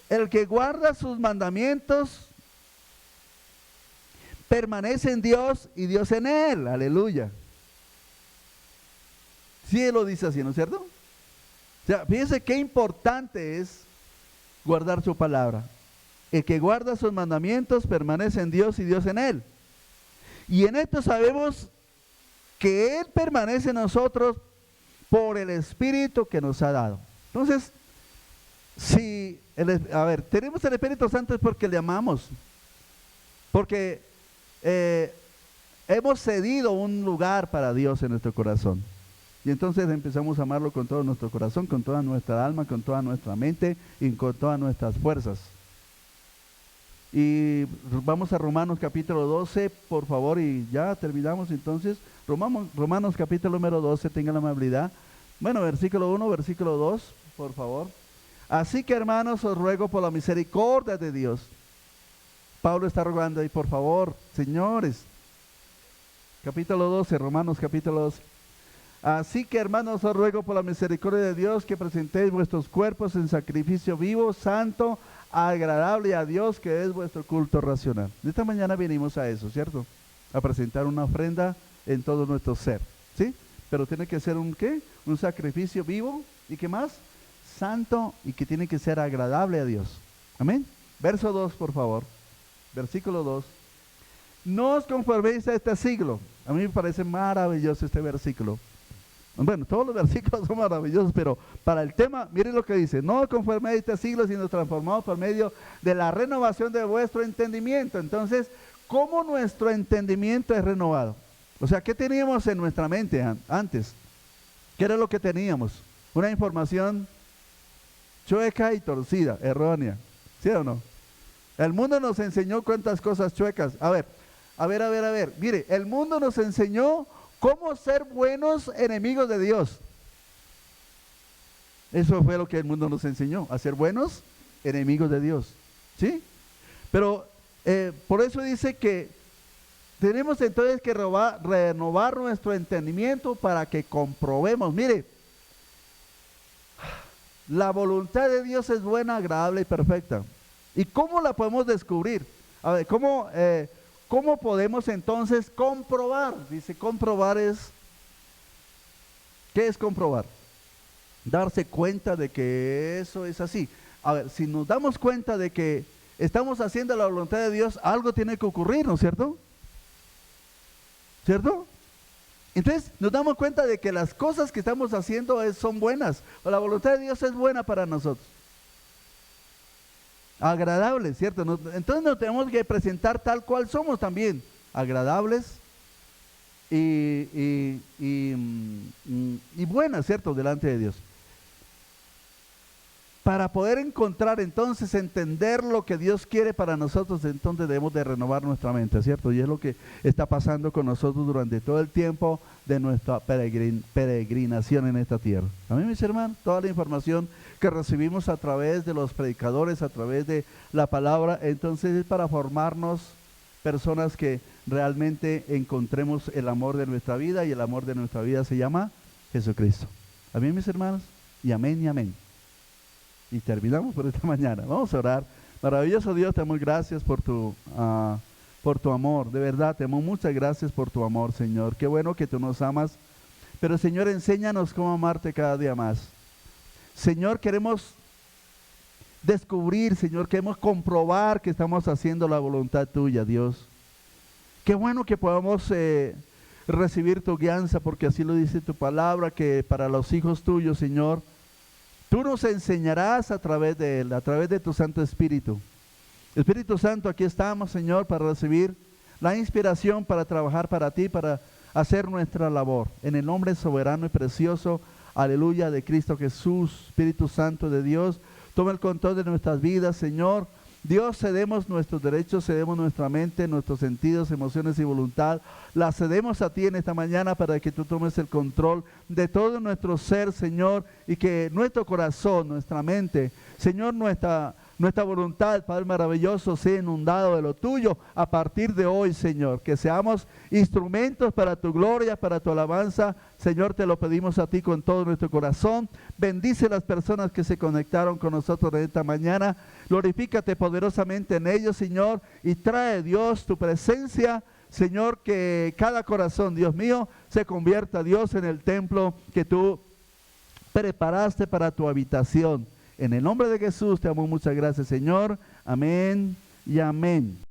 El que guarda sus mandamientos permanece en Dios y Dios en él. Aleluya. Sí, él lo dice así, ¿no es cierto? O sea, fíjense qué importante es guardar su palabra. El que guarda sus mandamientos permanece en Dios y Dios en él. Y en esto sabemos que Él permanece en nosotros por el Espíritu que nos ha dado. Entonces, tenemos el Espíritu Santo es porque le amamos, porque hemos cedido un lugar para Dios en nuestro corazón. Y entonces empezamos a amarlo con todo nuestro corazón, con toda nuestra alma, con toda nuestra mente y con todas nuestras fuerzas. Y vamos a Romanos capítulo 12, por favor, y ya terminamos entonces. Romanos capítulo número 12, tengan la amabilidad. Bueno, versículo 1, versículo 2, por favor. Así que, hermanos, os ruego por la misericordia de Dios. Pablo está rogando ahí, por favor, señores. Capítulo 12, Romanos capítulo 12. Así que, hermanos, os ruego por la misericordia de Dios que presentéis vuestros cuerpos en sacrificio vivo, santo, agradable a Dios, que es vuestro culto racional. Esta mañana venimos a eso, ¿cierto? A presentar una ofrenda en todo nuestro ser, ¿sí? Pero tiene que ser un sacrificio vivo, ¿y qué más? Santo, y que tiene que ser agradable a Dios. Amén. Verso 2, por favor. Versículo 2. No os conforméis a este siglo. A mí me parece maravilloso este versículo. Bueno, todos los versículos son maravillosos, pero para el tema, miren lo que dice: no os conforméis a este siglo, sino transformados por medio de la renovación de vuestro entendimiento. Entonces, ¿cómo nuestro entendimiento es renovado? O sea, ¿qué teníamos en nuestra mente antes? ¿Qué era lo que teníamos? Una información chueca y torcida, errónea, ¿sí o no? El mundo nos enseñó cuántas cosas chuecas. A ver, mire, el mundo nos enseñó cómo ser buenos enemigos de Dios. Eso fue lo que el mundo nos enseñó, a ser buenos enemigos de Dios, ¿sí? Pero por eso dice que tenemos entonces que renovar nuestro entendimiento para que comprobemos. Mire, la voluntad de Dios es buena, agradable y perfecta. ¿Y cómo la podemos descubrir? A ver, ¿cómo podemos entonces comprobar? Dice, comprobar ¿qué es comprobar? Darse cuenta de que eso es así. A ver, si nos damos cuenta de que estamos haciendo la voluntad de Dios, algo tiene que ocurrir, ¿no es cierto? ¿Cierto? Entonces nos damos cuenta de que las cosas que estamos haciendo son buenas. La voluntad de Dios es buena para nosotros. Agradables, ¿cierto? Entonces nos tenemos que presentar tal cual somos también. Agradables y buenas, ¿cierto? Delante de Dios. Para poder encontrar entonces, entender lo que Dios quiere para nosotros, entonces debemos de renovar nuestra mente, ¿cierto? Y es lo que está pasando con nosotros durante todo el tiempo de nuestra peregrinación en esta tierra. A mí, mis hermanos, toda la información que recibimos a través de los predicadores, a través de la palabra, entonces es para formarnos personas que realmente encontremos el amor de nuestra vida, y el amor de nuestra vida se llama Jesucristo. A mí, mis hermanos, y amén y amén. Y terminamos por esta mañana. Vamos a orar. Maravilloso Dios, te damos gracias por tu amor. De verdad, te damos muchas gracias por tu amor, Señor. Qué bueno que tú nos amas. Pero, Señor, enséñanos cómo amarte cada día más. Señor, queremos descubrir, Señor, queremos comprobar que estamos haciendo la voluntad tuya, Dios. Qué bueno que podamos recibir tu guianza, porque así lo dice tu palabra, que para los hijos tuyos, Señor, tú nos enseñarás a través de Él, a través de tu Santo Espíritu. Espíritu Santo, aquí estamos, Señor, para recibir la inspiración para trabajar para ti, para hacer nuestra labor. En el nombre soberano y precioso, aleluya, de Cristo Jesús, Espíritu Santo de Dios, toma el control de nuestras vidas, Señor. Dios, cedemos nuestros derechos, cedemos nuestra mente, nuestros sentidos, emociones y voluntad. La cedemos a ti en esta mañana para que tú tomes el control de todo nuestro ser, Señor, y que nuestro corazón, nuestra mente, Señor, nuestra voluntad, Padre maravilloso, sea inundado de lo tuyo a partir de hoy, Señor. Que seamos instrumentos para tu gloria, para tu alabanza. Señor, te lo pedimos a ti con todo nuestro corazón. Bendice las personas que se conectaron con nosotros en esta mañana. Glorifícate poderosamente en ellos, Señor, y trae, Dios, tu presencia, Señor, que cada corazón, Dios mío, se convierta, Dios, en el templo que tú preparaste para tu habitación. En el nombre de Jesús te amo, muchas gracias, Señor. Amén y amén.